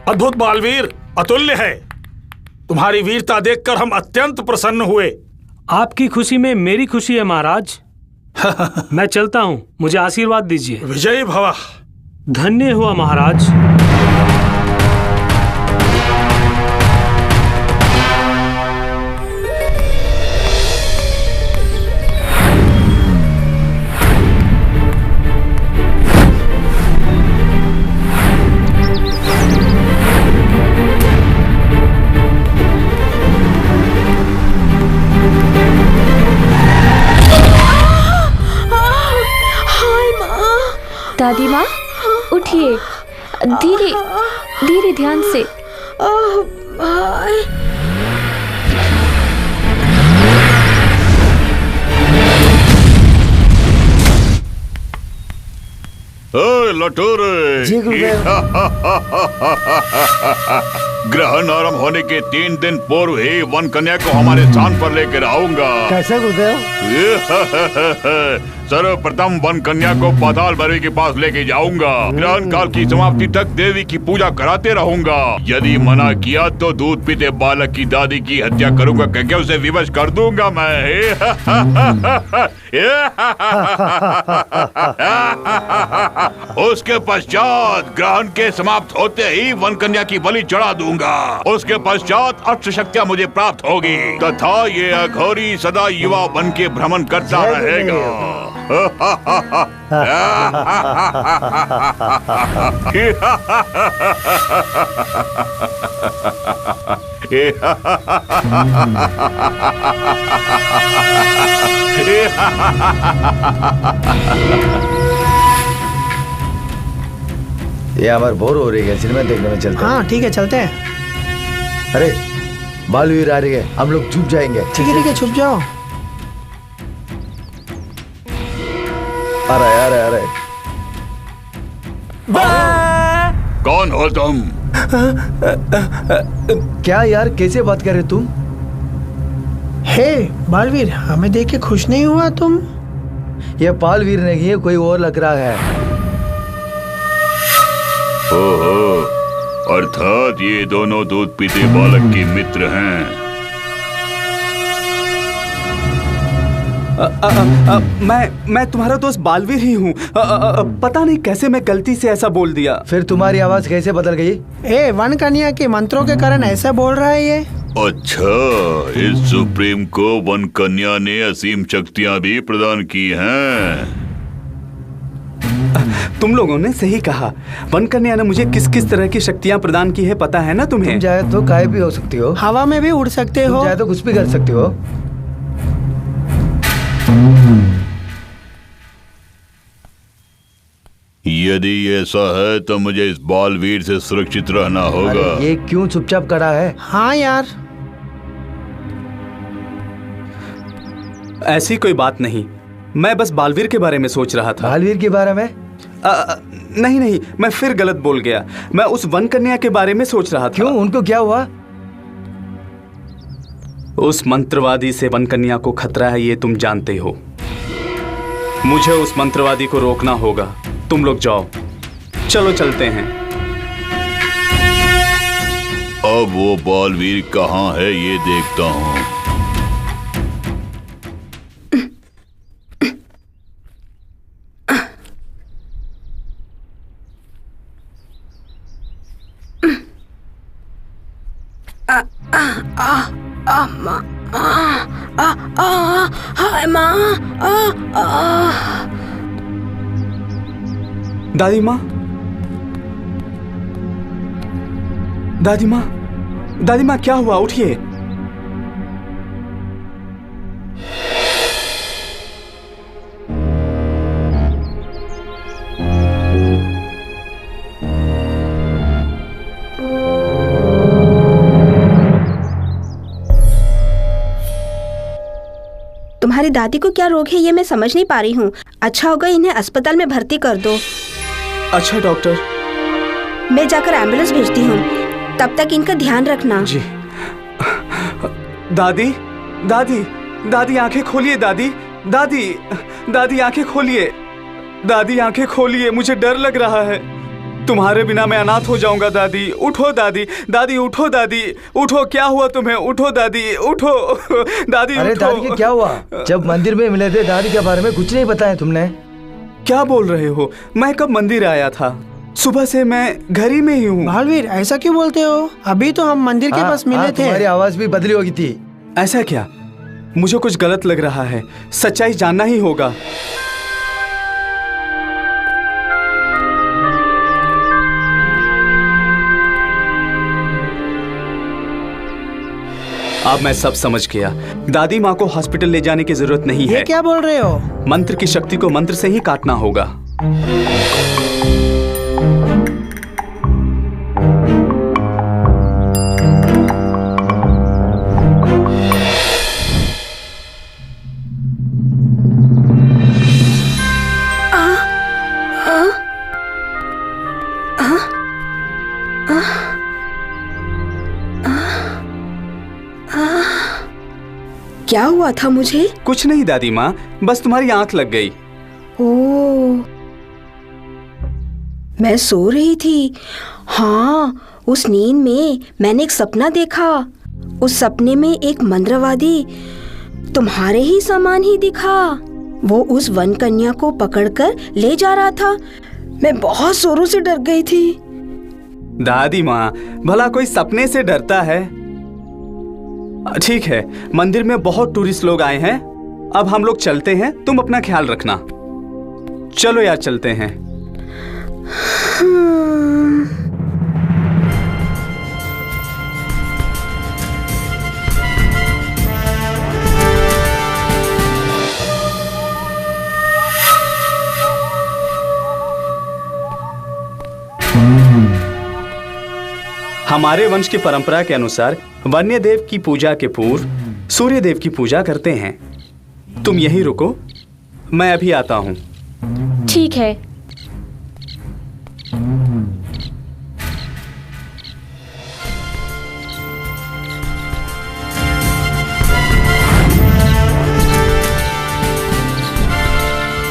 अद्भुत बालवीर, अतुल्य है। तुम्हारी वीरता देखकर हम अत्यंत प्रसन्न हुए। आपकी खुशी में मेरी खुशी है महाराज। मैं चलता हूँ, मुझे आशीर्वाद दीजिए। विजयी भव। धन्य हुआ महाराज। दादी माँ, उठिए। धीरे धीरे, ध्यान से। लटोरे। जी गुरुदेव। ग्रहण आरंभ होने के 3 दिन पूर्व ही वन कन्या को हमारे स्थान पर लेकर आऊंगा। कैसे गुरुदेव? सर्वप्रथम वन कन्या को पाताल भैरवी के पास लेके जाऊंगा। ग्रहण काल की समाप्ति तक देवी की पूजा कराते रहूंगा। यदि मना किया तो दूध पीते बालक की दादी की हत्या करूंगा, क्योंकि उसे विवश कर दूंगा मैं। उसके पश्चात ग्रहण के समाप्त होते ही वन कन्या की बलि चढ़ा दूंगा। उसके पश्चात अष्ट शक्तियां मुझे प्राप्त होगी तथा ये अघोरी सदा युवा बन के भ्रमण करता रहेगा। ये हमारे बोर हो रही है, सिनेमा देखने में चलते हैं। हाँ ठीक है, चलते हैं। अरे बालवीर आ रही है, हम लोग छुप जाएंगे। ठीक है छुप जाओ। आ रहा है। कौन हो तुम? क्या यार, कैसे बात कर रहे तुम? हे बालवीर, हमें देख के खुश नहीं हुआ तुम? ये बालवीर नहीं है, कोई और लग रहा है। ओहो, अर्थात ये दोनों दूध पीते बालक के मित्र हैं। मैं तुम्हारा दोस्त बालवीर ही हूँ। पता नहीं कैसे मैं गलती से ऐसा बोल दिया। फिर तुम्हारी आवाज कैसे बदल गई? ए, वन कन्या के मंत्रों के कारण ऐसा बोल रहा है ये। अच्छा, इस सुप्रीम को वन कन्या ने असीम शक्तियाँ भी प्रदान की हैं। तुम लोगों ने सही कहा। वन कन्या ने मुझे किस किस तरह की शक्तियाँ प्रदान की है पता है ना तुम्हें? तुम चाहे तो गायब भी हो सकती हो, हवा में भी उड़ सकते हो, चाहे तो कुछ भी कर सकती हो। यदि ऐसा है तो मुझे इस बालवीर से सुरक्षित रहना होगा। ये क्यों चुपचाप खड़ा है? हाँ यार, ऐसी कोई बात नहीं, मैं बस बालवीर के बारे में सोच रहा था। बालवीर के बारे में? नहीं, मैं फिर गलत बोल गया। मैं उस वन कन्या के बारे में सोच रहा था। क्यों, उनको क्या हुआ? उस मंत्रवादी से वन कन्या को खतरा है, ये तुम जानते हो। मुझे उस मंत्रवादी को रोकना होगा। तुम लोग जाओ, चलो चलते हैं। अब वो बालवीर कहाँ है ये देखता हूँ। दादी माँ, दादी माँ, दादी माँ, क्या हुआ? उठिए। तुम्हारी दादी को क्या रोग है ये मैं समझ नहीं पा रही हूँ। अच्छा होगा इन्हें अस्पताल में भर्ती कर दो। अच्छा डॉक्टर। मैं जाकर एम्बुलेंस भेजती हूँ, तब तक इनका ध्यान रखना। जी। दादी, दादी, दादी आंखें खोलिए। दादी, दादी, दादी आंखें खोलिए। दादी आंखें खोलिए, मुझे डर लग रहा है। तुम्हारे बिना मैं अनाथ हो जाऊंगा। दादी उठो, दादी, दादी उठो, दादी उठो। क्या हुआ तुम्हें? उठो दादी, उठो दादी। अरे उठो। दादी क्या हुआ? जब मंदिर में मिले थे दादी के बारे में कुछ नहीं बताया तुमने। क्या बोल रहे हो? मैं कब मंदिर आया था? सुबह से मैं घर ही में ही हूँ। बालवीर ऐसा क्यों बोलते हो? अभी तो हम मंदिर के पास मिले थे। तुम्हारी आवाज भी बदली होगी थी। ऐसा क्या? मुझे कुछ गलत लग रहा है। सच्चाई जानना ही होगा। अब मैं सब समझ गया। दादी माँ को हॉस्पिटल ले जाने की जरूरत नहीं है। ये क्या बोल रहे हो? मंत्र की शक्ति को मंत्र से ही काटना होगा। क्या हुआ था मुझे? कुछ नहीं दादी माँ, बस तुम्हारी आंख लग गई। ओह, मैं सो रही थी। हाँ, उस नींद में मैंने एक सपना देखा। उस सपने में एक मंत्रवादी तुम्हारे ही समान ही दिखा। वो उस वन कन्या को पकड़कर ले जा रहा था। मैं बहुत जोरों से डर गई थी। दादी माँ, भला कोई सपने से डरता है? ठीक है, मंदिर में बहुत टूरिस्ट लोग आए हैं। अब हम लोग चलते हैं, तुम अपना ख्याल रखना। चलो यार, चलते हैं। हमारे वंश की परंपरा के अनुसार वन्य देव की पूजा के पूर्व सूर्य देव की पूजा करते हैं। तुम यहीं रुको, मैं अभी आता हूँ। ठीक है।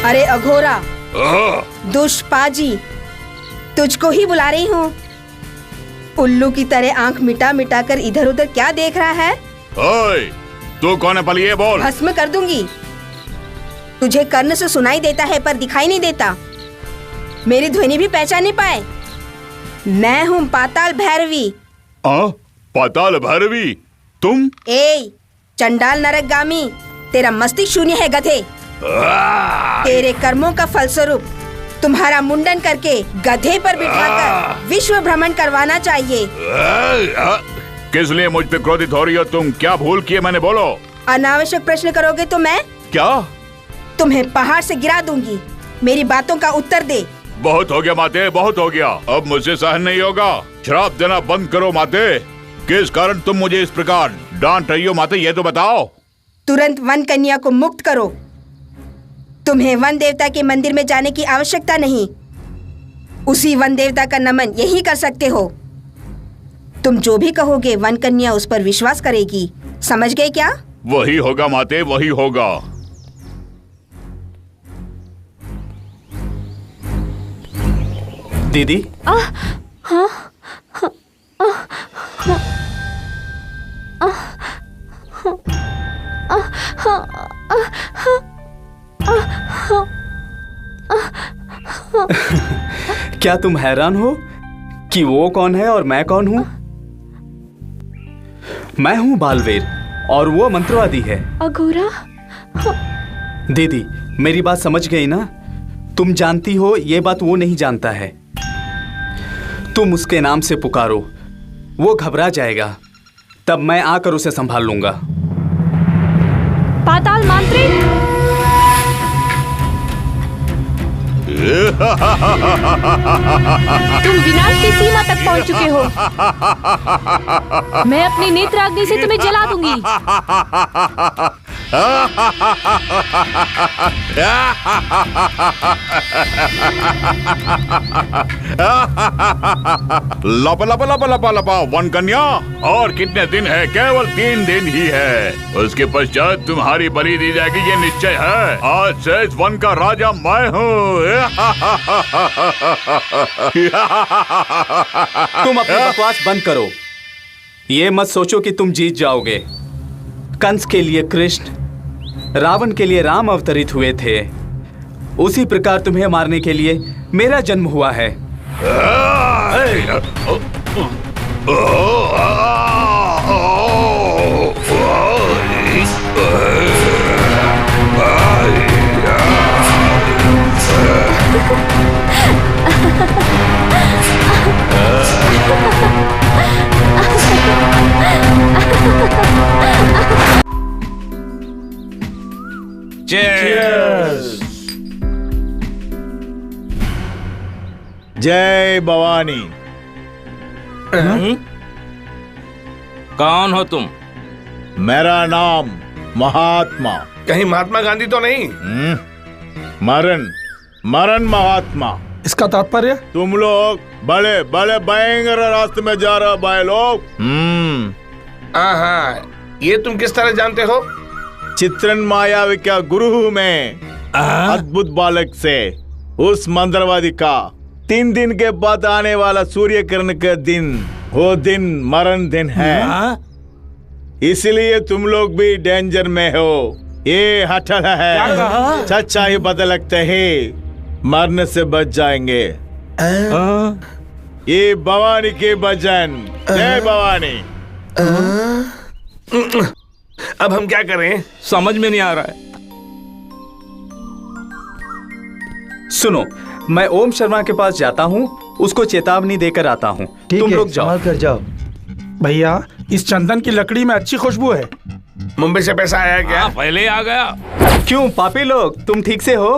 अरे अघोरा, दुष्पाजी, तुझको ही बुला रही हूँ। उल्लू की तरह आंख मिटा मिटा कर इधर उधर क्या देख रहा है? ओए, तू कौन है पलिए बोल। भस्म कर दूंगी। तुझे कर्ण से सुनाई देता है पर दिखाई नहीं देता। मेरी ध्वनि भी पहचान नहीं पाए। मैं हूँ पाताल भैरवी। पाताल भैरवी तुम? ए चंडाल नरकगामी, तेरा मस्तिष्क शून्य है गधे। तेरे कर्मों का फलस्वरूप तुम्हारा मुंडन करके गधे पर बिठाकर विश्व भ्रमण करवाना चाहिए। किस लिए मुझ पे क्रोधित हो रही हो तुम? क्या भूल किए मैंने, बोलो। अनावश्यक प्रश्न करोगे तो मैं क्या तुम्हें पहाड़ से गिरा दूंगी। मेरी बातों का उत्तर दे। बहुत हो गया माते, बहुत हो गया। अब मुझसे सहन नहीं होगा। श्राप देना बंद करो माते। किस कारण तुम मुझे इस प्रकार डांट रही हो माते, ये तो बताओ। तुरंत वन कन्या को मुक्त करो। तुम्हें वन देवता के मंदिर में जाने की आवश्यकता नहीं। उसी वन देवता का नमन यही कर सकते हो। तुम जो भी कहोगे वन कन्या उस पर विश्वास करेगी। समझ गए क्या? वही होगा माते, वही होगा। दीदी। क्या तुम हैरान हो कि वो कौन है और मैं कौन हूँ? मैं हूँ बालवीर और वो मंत्रवादी है अघोरा। दीदी, मेरी बात समझ गई ना? तुम जानती हो ये बात वो नहीं जानता है। तुम उसके नाम से पुकारो, वो घबरा जाएगा, तब मैं आकर उसे संभाल लूंगा। पाताल मांत्रिक। तुम विनाश की सीमा तक पहुंच चुके हो। मैं अपनी नेत्राग्नि से तुम्हें जला दूंगी। लपा लपा लपा लपा लपा वन कन्या, और कितने दिन है? केवल 3 दिन ही है। उसके पश्चात तुम्हारी बलि दी जाएगी, ये निश्चय है। आज से इस वन का राजा मैं हूँ। तुम अपनी बकवास बंद करो। ये मत सोचो कि तुम जीत जाओगे। कंस के लिए कृष्ण, रावण के लिए राम अवतरित हुए थे। उसी प्रकार तुम्हें मारने के लिए मेरा जन्म हुआ है। जय भवानी। कौन हो तुम? मेरा नाम महात्मा। कहीं महात्मा गांधी तो नहीं? मरण मरण महात्मा। इसका तात्पर्य? तुम लोग बड़े बड़े भयंकर रास्ते में जा रहे भाई लोग। हाँ, ये तुम किस तरह जानते हो? चित्रन मायावी का गुरु में अद्भुत बालक से उस मंत्रवादी का 3 दिन के बाद आने वाला सूर्य किरण का दिन, वो दिन मरण दिन है। इसलिए तुम लोग भी डेंजर में हो। ये हठल है, सच्चाई पता लगते ही मरने से बच जाएंगे। ये भवानी के भजन। जय भवानी। अब हम क्या करें? समझ में नहीं आ रहा है। सुनो, मैं ओम शर्मा के पास जाता हूँ, उसको चेतावनी देकर आता हूँ। तुम लोग जाओ। कर जाओ। भैया, इस चंदन की लकड़ी में अच्छी खुशबू है। मुंबई से पैसा आया क्या? पहले आ गया। क्यों पापी लोग, तुम ठीक से हो?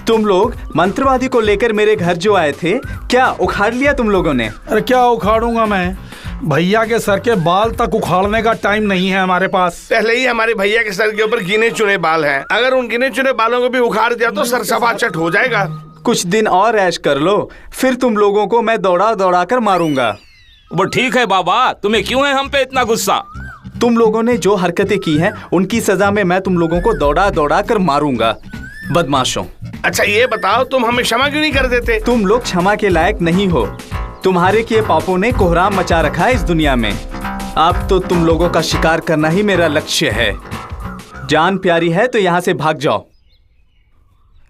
तुम लोग मंत्रवादी को लेकर मेरे घर जो आए थे, क्या उखाड़ लिया तुम लोगों ने? अरे क्या उखाड़ूंगा मैं? भैया के सर के बाल तक उखाड़ने का टाइम नहीं है हमारे पास। पहले ही हमारे भैया के सर के ऊपर गिने चुने बाल हैं। अगर उन गिने चुने बालों को भी उखाड़ दिया तो सर सफाचट हो जाएगा। कुछ दिन और ऐश कर लो, फिर तुम लोगों को मैं दौड़ा दौड़ा कर मारूंगा। वो ठीक है बाबा, तुम्हें क्यों है हम पे इतना गुस्सा? तुम लोगों ने जो हरकतें की हैं, उनकी सजा में मैं तुम लोगों को दौड़ा दौड़ा कर मारूंगा, बदमाशों। अच्छा ये बताओ, तुम हमें क्षमा क्यों नहीं कर देते? तुम लोग क्षमा के लायक नहीं हो। तुम्हारे किए पापों ने कोहराम मचा रखा है इस दुनिया में। अब तो तुम लोगों का शिकार करना ही मेरा लक्ष्य है। जान प्यारी है तो यहाँ से भाग जाओ।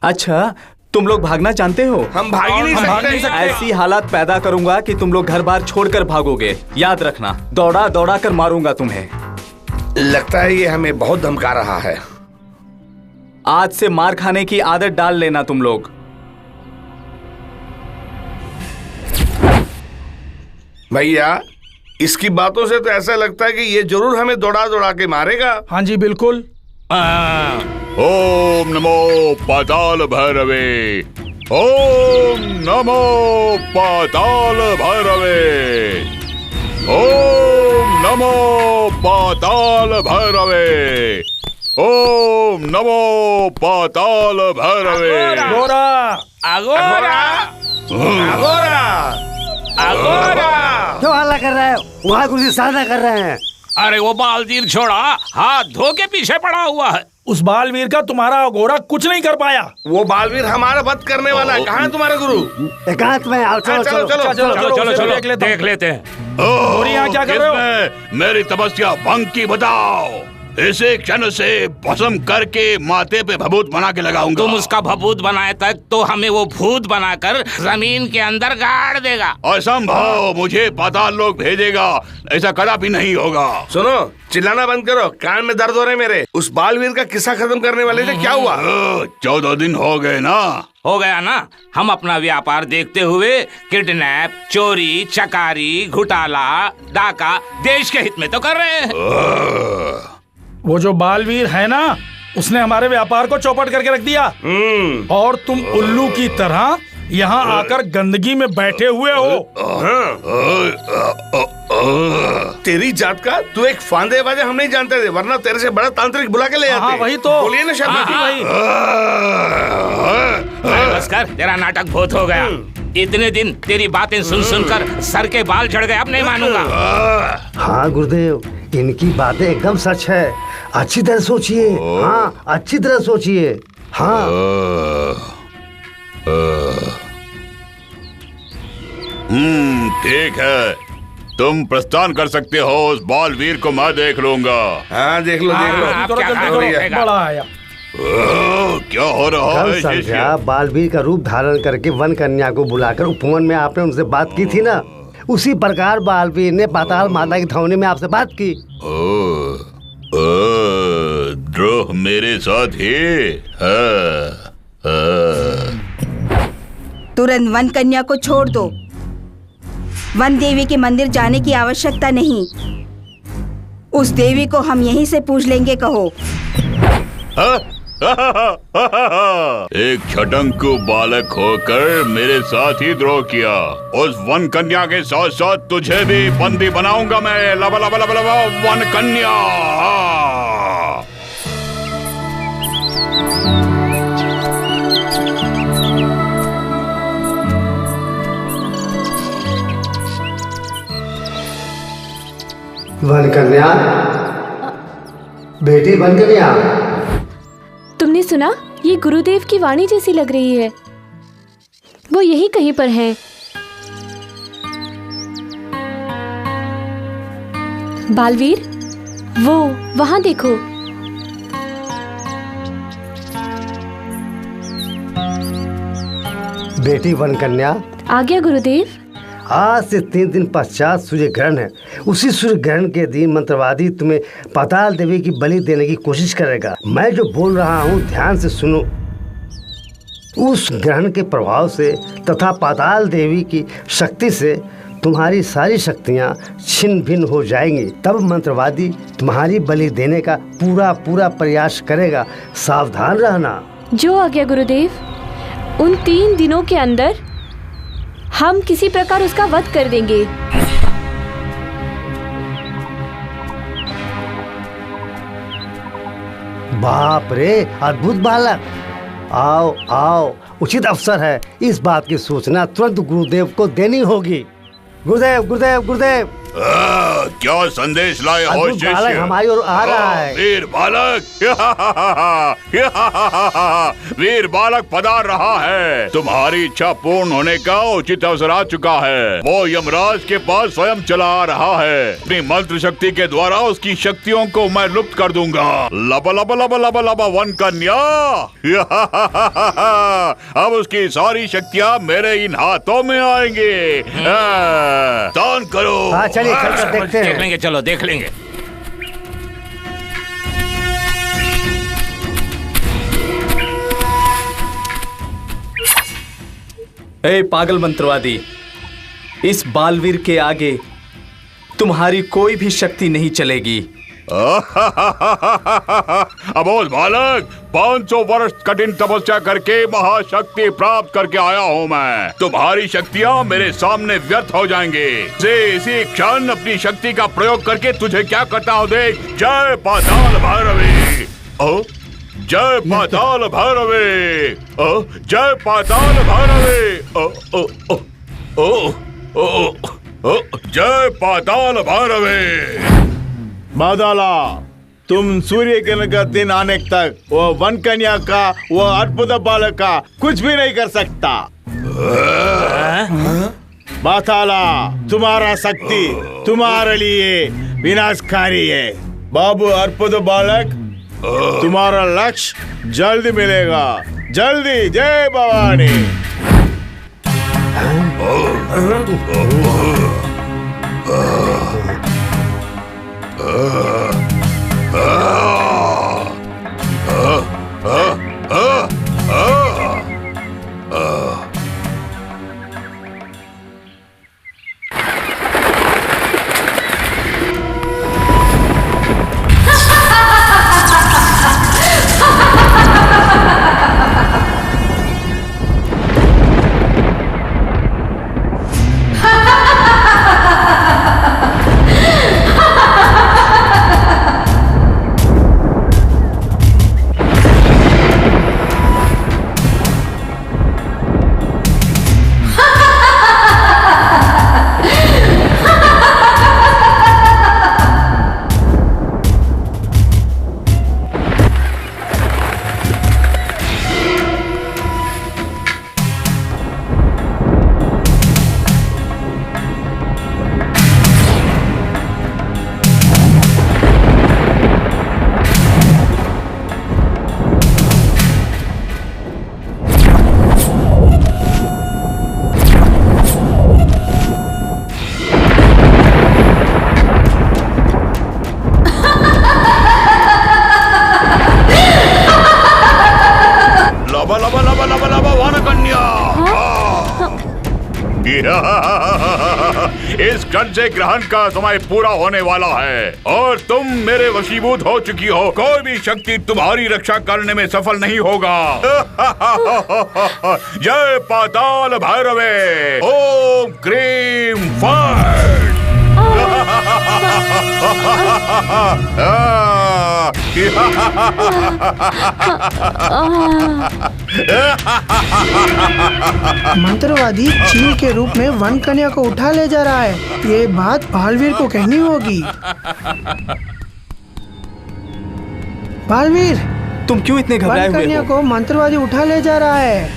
अच्छा, तुम लोग भागना जानते हो? हम भाग ही नहीं सकते। ऐसी हालात पैदा करूंगा कि तुम लोग घर बार छोड़कर भागोगे। याद रखना, दौड़ा दौड़ा कर मारूंगा तुम्हें। लगता है ये हमें बहुत धमका रहा है। आज से मार खाने की आदत डाल लेना तुम लोग। भैया, इसकी बातों से तो ऐसा लगता है कि ये जरूर हमें दौड़ा दौड़ा के मारेगा। हाँ जी बिल्कुल। ओम नमो पाताल भैरवे, ओम नमो पाताल भैरवे, ओम नमो पाताल भैरवे, ओम नमो पाताल भैरवे। गोरा अगोरा अगोरा अगोरा। क्यों हल्ला कर रहे हो? वहाँ कुछ साधा कर रहे हैं। अरे वो बालवीर छोड़ा, हाथ धो के पीछे पड़ा हुआ है। उस बालवीर का तुम्हारा अघोरा कुछ नहीं कर पाया। वो बालवीर हमारा वध करने वाला है। कहाँ है तुम्हारा गुरु? एकांत में आओ। चलो चलो चलो चलो चलो देख लेते हैं। और यहाँ क्या कर रहे हो? मेरी तपस्या भंग की बताओ। इसे क्षण से भस्म करके माथे पे भभूत बना के लगाऊंगा। तुम उसका भभूत बनाए तक तो हमें वो भूत बनाकर जमीन के अंदर गाड़ देगा। असंभव, मुझे पाताल लोक भेजेगा। ऐसा कदापि नहीं होगा। सुनो, चिल्लाना बंद करो, कान में दर्द हो रहे मेरे। उस बालवीर का किस्सा खत्म करने वाले थे, क्या हुआ? 14 दिन हो गए ना। हो गया ना। हम अपना व्यापार देखते हुए किडनैप, चोरी, चकारी, घोटाला, डाका देश के हित में तो कर रहे हैं। वो जो बालवीर है ना, उसने हमारे व्यापार को चौपट करके रख दिया। और तुम उल्लू की तरह यहाँ आकर गंदगी में बैठे हुए हो। तेरी जात का तू एक फांदेबाज हम नहीं जानते थे, वरना तेरे से बड़ा तांत्रिक बुला के ले आते। हाँ वही तो। बोलिए ना शब्द। बस कर, तेरा नाटक बहुत हो गया। इतने दिन तेरी बातें सुन सुनकर सर के बाल झड़ गए, अब नहीं मानूंगा। हाँ गुरुदेव, इनकी बातें एकदम सच है। अच्छी तरह सोचिए। हाँ अच्छी तरह सोचिए। हाँ ठीक है, तुम प्रस्थान कर सकते हो। उस बालवीर को मैं देख लूंगा। हाँ देख लो देख लो। बड़ा आया। क्या हो रहा कल है? संध्या बालवीर का रूप धारण करके वन कन्या को बुलाकर उपवन में आपने उनसे बात की थी ना, उसी प्रकार बालवीर ने पाताल माता की धौनी में आपसे बात की। द्रोह मेरे साथ ही है। तुरंत वन कन्या को छोड़ दो। वन देवी के मंदिर जाने की आवश्यकता नहीं। उस देवी को हम यहीं से पूछ लेंगे, कहो। एक छटंकू बालक होकर मेरे साथ ही द्रोह किया। उस वन कन्या के साथ साथ तुझे भी बंदी बनाऊंगा मैं। लबा लबा लबा लबा वन कन्या। वन कन्या, बेटी वन कन्या, तुमने सुना? ये गुरुदेव की वाणी जैसी लग रही है। वो यही कहीं पर हैं। बालवीर, वो वहां देखो। बेटी वन कन्या। आ गया गुरुदेव। आज से 3 दिन पश्चात सूर्य ग्रहण है। उसी सूर्य ग्रहण के दिन मंत्रवादी तुम्हें पाताल देवी की बलि देने की कोशिश करेगा। मैं जो बोल रहा हूँ ध्यान से सुनो। उस ग्रहण के प्रभाव से तथा पाताल देवी की शक्ति से तुम्हारी सारी शक्तियाँ छिन्न भिन्न हो जाएंगी। तब मंत्रवादी तुम्हारी बलि देने का पूरा प्रयास करेगा। सावधान रहना। जो आ गया गुरुदेव। उन 3 दिनों के अंदर हम किसी प्रकार उसका वध कर देंगे। बाप रे, अद्भुत बालक। आओ आओ, उचित अवसर है। इस बात की सूचना तुरंत गुरुदेव को देनी होगी। गुरुदेव गुरुदेव गुरुदेव। क्या संदेश लाए हो अद्भुत शिष्य? बालक हमारी ओर आ रहा है। वीर बालक वीर बालक पधार रहा है। तुम्हारी इच्छा पूर्ण होने का उचित अवसर आ चुका है। वो यमराज के पास स्वयं चला आ रहा है। अपनी मंत्र शक्ति के द्वारा उसकी शक्तियों को मैं लुप्त कर दूंगा। लब लब लब लब लब वन कन्या अब उसकी सारी शक्तियाँ मेरे इन हाथों में आएंगे। दान करो। चलिए चलकर देखते हैं। देख लेंगे, चलो देख लेंगे। ए पागल मंत्रवादी, इस बालवीर के आगे तुम्हारी कोई भी शक्ति नहीं चलेगी। अबोध बालक, 500 वर्ष कठिन तपस्या करके महाशक्ति प्राप्त करके आया हूँ मैं। तुम्हारी शक्तियाँ मेरे सामने व्यर्थ हो जाएंगे। इसी क्षण अपनी शक्ति का प्रयोग करके तुझे क्या करता हूँ देख। जय पाताल भैरवी। जय पाताल भैरवी। जय पाताल भैरवी। जय पाताल भैरवी। बादला, तुम सूर्य किरण का दिन आने तक वो वन कन्या का, वो अद्भुत बालक का कुछ भी नहीं कर सकता। बाथाला, तुम्हारा शक्ति तुम्हारे लिए विनाशकारी है। बाबू अद्भुत बालक, तुम्हारा लक्ष्य जल्दी मिलेगा। जल्दी। जय भवानी। इस क्षण से ग्रहण का समय पूरा होने वाला है और तुम मेरे वशीभूत हो चुकी हो। कोई भी शक्ति तुम्हारी रक्षा करने में सफल नहीं होगा। जय पाताल भैरवे। ओम क्रीम फट। मंत्रवादी चील के रूप में वन कन्या को उठा ले जा रहा है। ये बात बालवीर को कहनी होगी। बालवीर, तुम क्यों इतने घबराए हुए हो? वन कन्या को मंत्रवादी उठा ले जा रहा है।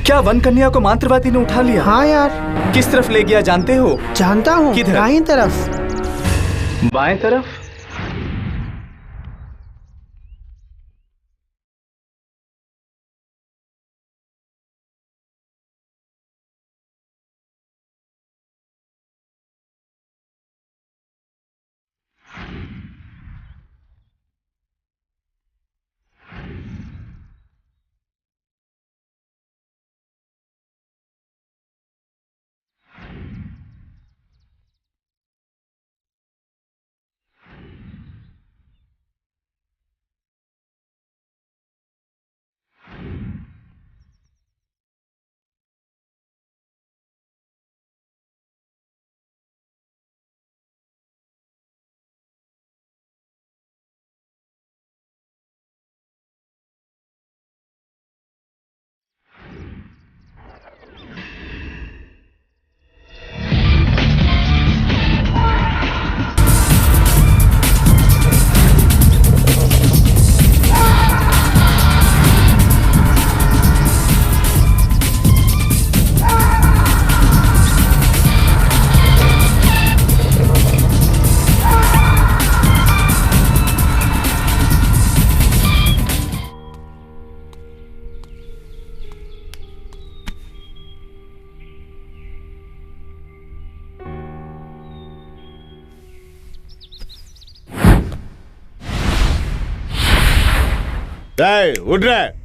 क्या वन कन्या को मंत्रवादी ने उठा लिया? हाँ यार। किस तरफ ले गया जानते हो? जानता हूँ। किधर? दाईं तरफ। बाएं तरफ? उठ रहा है।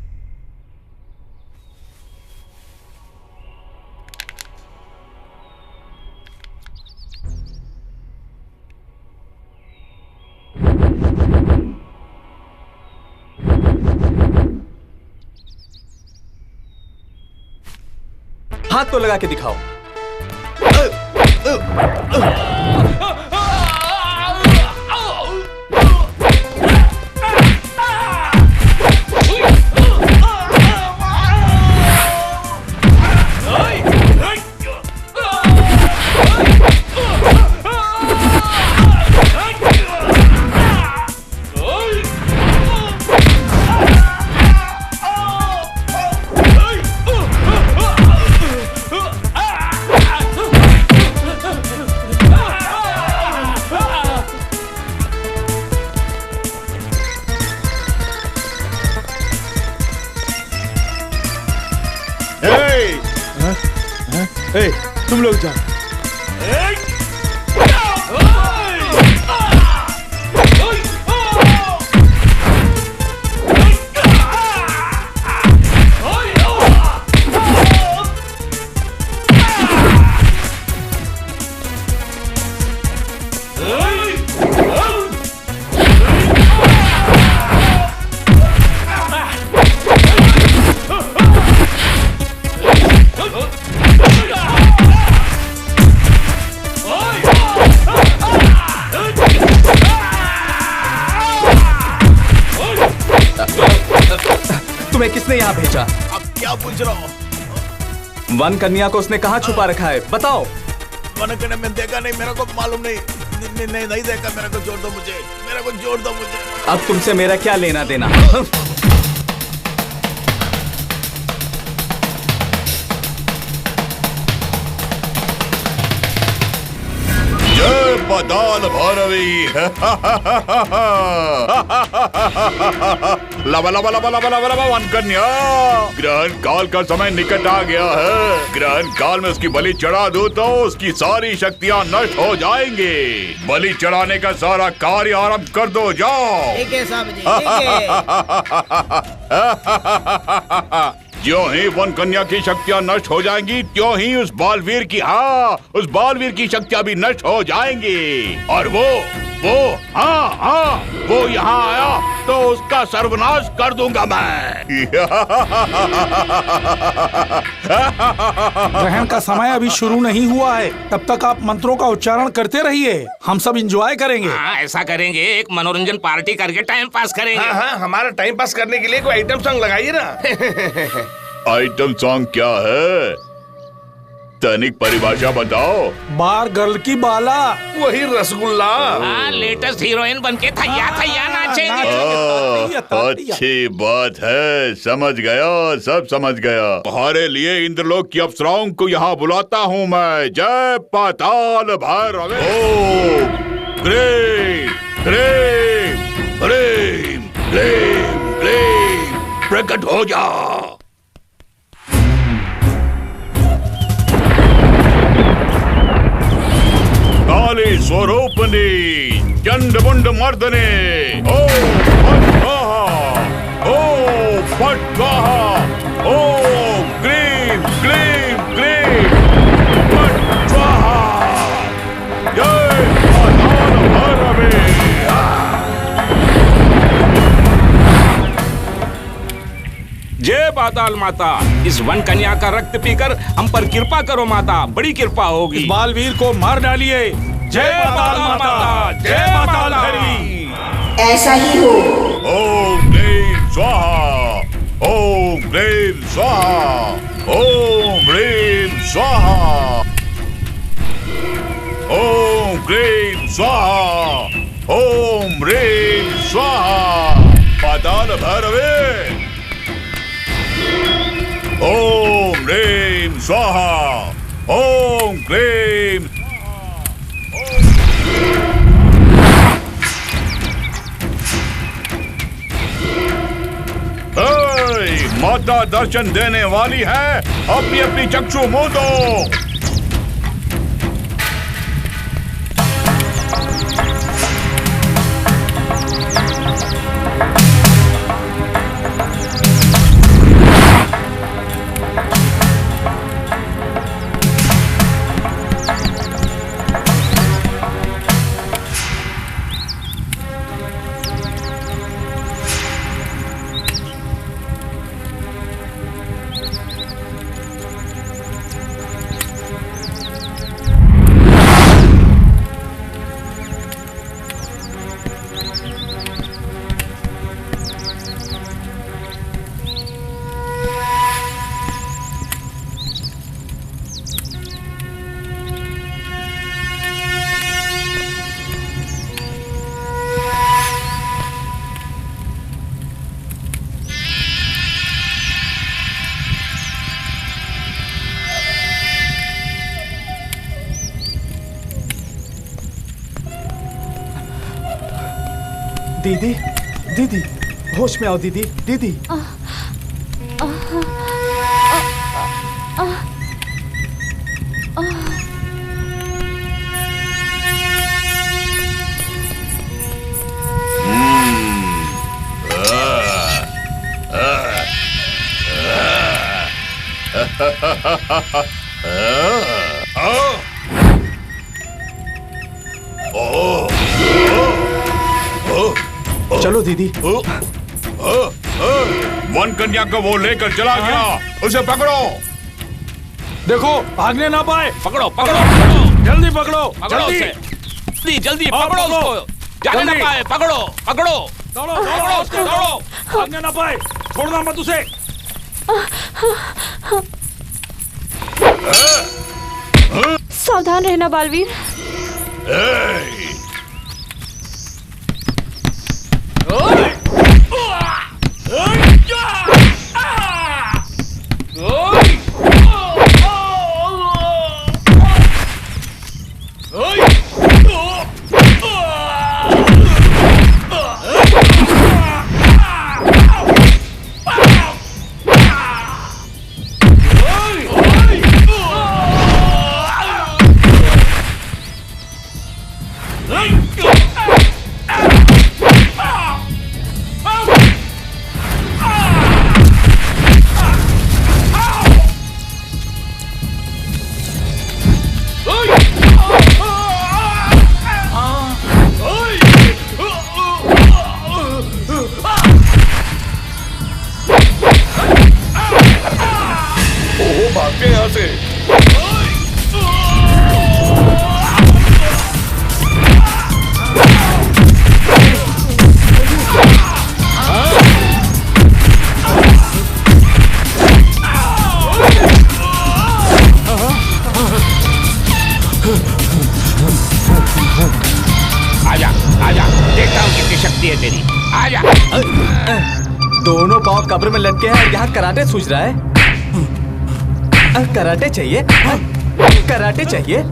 हाथ तो लगा के दिखाओ। तुम लोग जाओ। तुम्हें किसने यहाँ भेजा? अब क्या पूछ रहा हो? वन कन्या को उसने कहाँ छुपा रखा है, बताओ। वन कन्या मैंने देखा नहीं, मेरे को मालूम नहीं। नहीं देखा। मेरे को जोड़ दो मुझे। अब तुमसे मेरा क्या लेना देना? जय पाताल भैरवी। लवा लवा लवा लवा लवा लवा वन कन्या, ग्रहण काल का समय निकट आ गया है। ग्रहण काल में उसकी बलि चढ़ा दो तो उसकी सारी शक्तियाँ नष्ट हो जाएंगी। बलि चढ़ाने का सारा कार्य आरंभ कर दो, जाओ। ठीक है साहब जी, ठीक है। ज्यों ही वन कन्या की शक्तियाँ नष्ट हो जाएंगी, त्यों ही उस बालवीर की शक्तियाँ भी नष्ट हो जाएंगी। और वो यहाँ आया तो उसका सर्वनाश कर दूंगा मैं। ग्रहण का समय अभी शुरू नहीं हुआ है, तब तक आप मंत्रों का उच्चारण करते रहिए। हम सब एंजॉय करेंगे। हाँ, ऐसा करेंगे, एक मनोरंजन पार्टी करके टाइम पास करेंगे। हाँ, हमारा टाइम पास करने के लिए कोई आइटम सॉन्ग लगाइए ना। आइटम सॉन्ग क्या है? तनिक परिभाषा बताओ। बार गर्ल की बाला, वही रसगुल्ला। लेटेस्ट हीरोइन बनके थैया नाचेंगे। अच्छी बात है, समझ गया, सब समझ गया। तुम्हारे लिए इंद्रलोक की अप्सराओं को यहाँ बुलाता हूँ मैं। जय पाताल भैरव। ओम ग्रीम ग्रीम ग्रीम ग्रीम ग्रीम, प्रकट हो जा। काली स्वरूपनी चंड मुंड मर्दने, ओम फट स्वाहा, ओम फट स्वाहा, ओम ग्रीम ग्रीम ग्रीम फट स्वाहा। जय पाताल भैरवी। जय पाताल माता, इस वन कन्या का रक्त पीकर हम पर कृपा करो माता, बड़ी कृपा होगी। इस बालवीर को मार डालिए। जय पाताल माता, जय पाताल भैरवी। ऐसा ही हो। ओम ग्रीम स्वाहा, ओम ग्रीम स्वाहा, ओम ग्रीम स्वाहा, ओम ग्रीम स्वाहा, ओम ग्रीम स्वाहा। पाताल भैरवी। ओम ह्रीं स्वाहा, ओम क्लीं। माता दर्शन देने वाली है, अपनी अपनी चक्षु मूंदो। दीदी दीदी होश में आओ दीदी दीदी। चलो दीदी। वन कन्या को वो लेकर चला गया, उसे पकड़ो। देखो भागने ना पाए। पकड़ो पकड़ो पकड़ो, जल्दी पकड़ो, जल्दी जल्दी जल्दी पकड़ो उसको, जाने ना पाए। पकड़ो पकड़ो, दौड़ो दौड़ो उसको, दौड़ो, भागने ना पाए, छोड़ना मत उसे। सावधान रहना बालवीर। दोनों पांव कब्र में लटके हैं, यहाँ कराटे सूझ रहा है। कराटे चाहिए, कराटे चाहिए।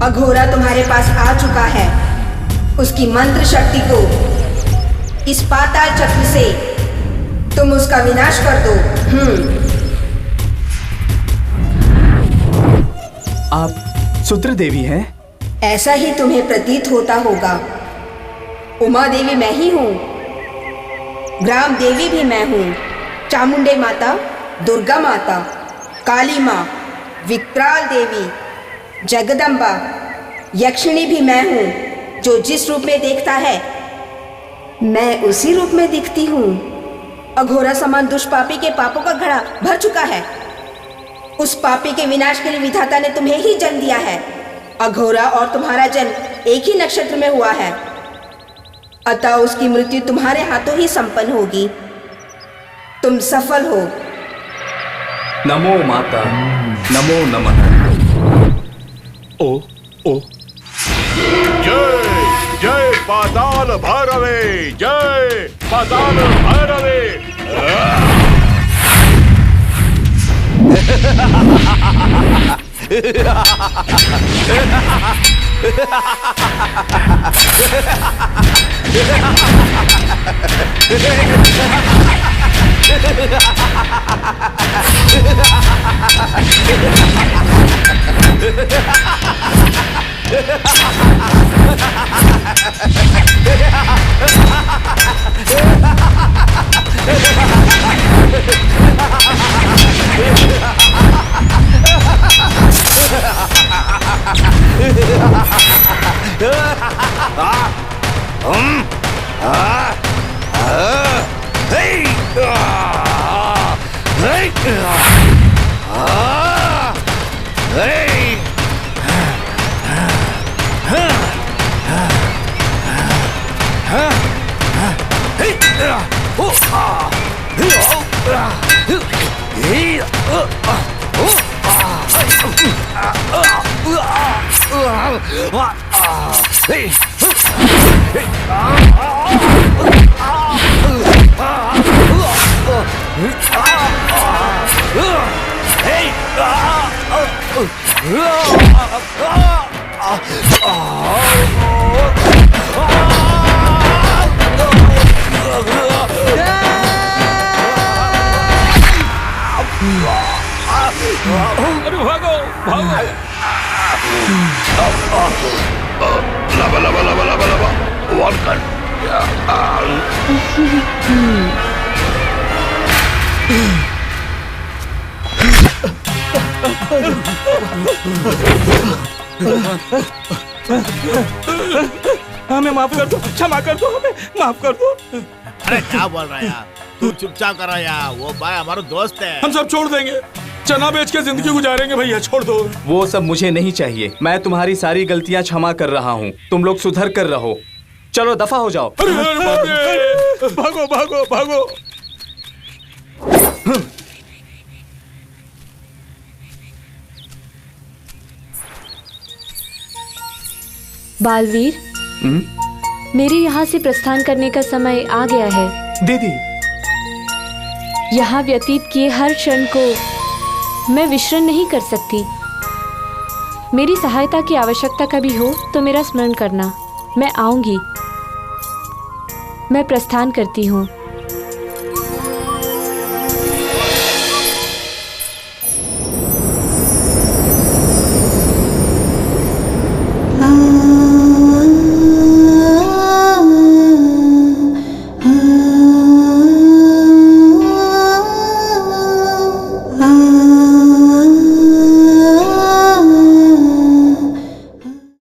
अघोरा तुम्हारे पास आ चुका है। उसकी मंत्र शक्ति को इस पाताल चक्र से तुम उसका विनाश कर दो। आप सूत्र देवी हैं? ऐसा ही तुम्हें प्रतीत होता होगा। उमा देवी मैं ही हूँ, ग्राम देवी भी मैं हूँ, चामुंडे माता, दुर्गा माता, काली माँ, विकराल देवी, जगदम्बा, यक्षिणी भी मैं हूँ। जो जिस रूप में देखता है मैं उसी रूप में दिखती हूँ। अघोरा समान दुष्पापी के पापों का घड़ा भर चुका है। उस पापी के विनाश के लिए विधाता ने तुम्हें ही जन्म दिया है। अघोरा और तुम्हारा जन्म एक ही नक्षत्र में हुआ है, अतः उसकी मृत्यु तुम्हारे हाथों ही संपन्न होगी। तुम सफल हो। नमो माता, नमो नमः। ओ ओ जय जय पाताल भैरवे, जय पाताल भैरवे। अरे भागो भागो। लबा लबा लबा लबा लबा वन कर। हमें माफ कर दो, क्षमा कर दो, हमें माफ कर दो। अरे क्या बोल रहा है यार, तू चुपचाप कर रहा है यार, वो भाई हमारा दोस्त है। हम सब छोड़ देंगे, चना बेच के जिंदगी गुजारेंगे भैया, छोड़ दो। वो सब मुझे नहीं चाहिए, मैं तुम्हारी सारी गलतियां क्षमा कर रहा हूँ, तुम लोग सुधर कर रहो। चलो दफा हो जाओ। भागो भागो भागो। बालवीर, मेरे यहाँ से प्रस्थान करने का समय आ गया है। दीदी, यहाँ व्यतीत किए हर क्षण को मैं विश्राम नहीं कर सकती। मेरी सहायता की आवश्यकता कभी हो तो मेरा स्मरण करना, मैं आऊंगी। मैं प्रस्थान करती हूँ।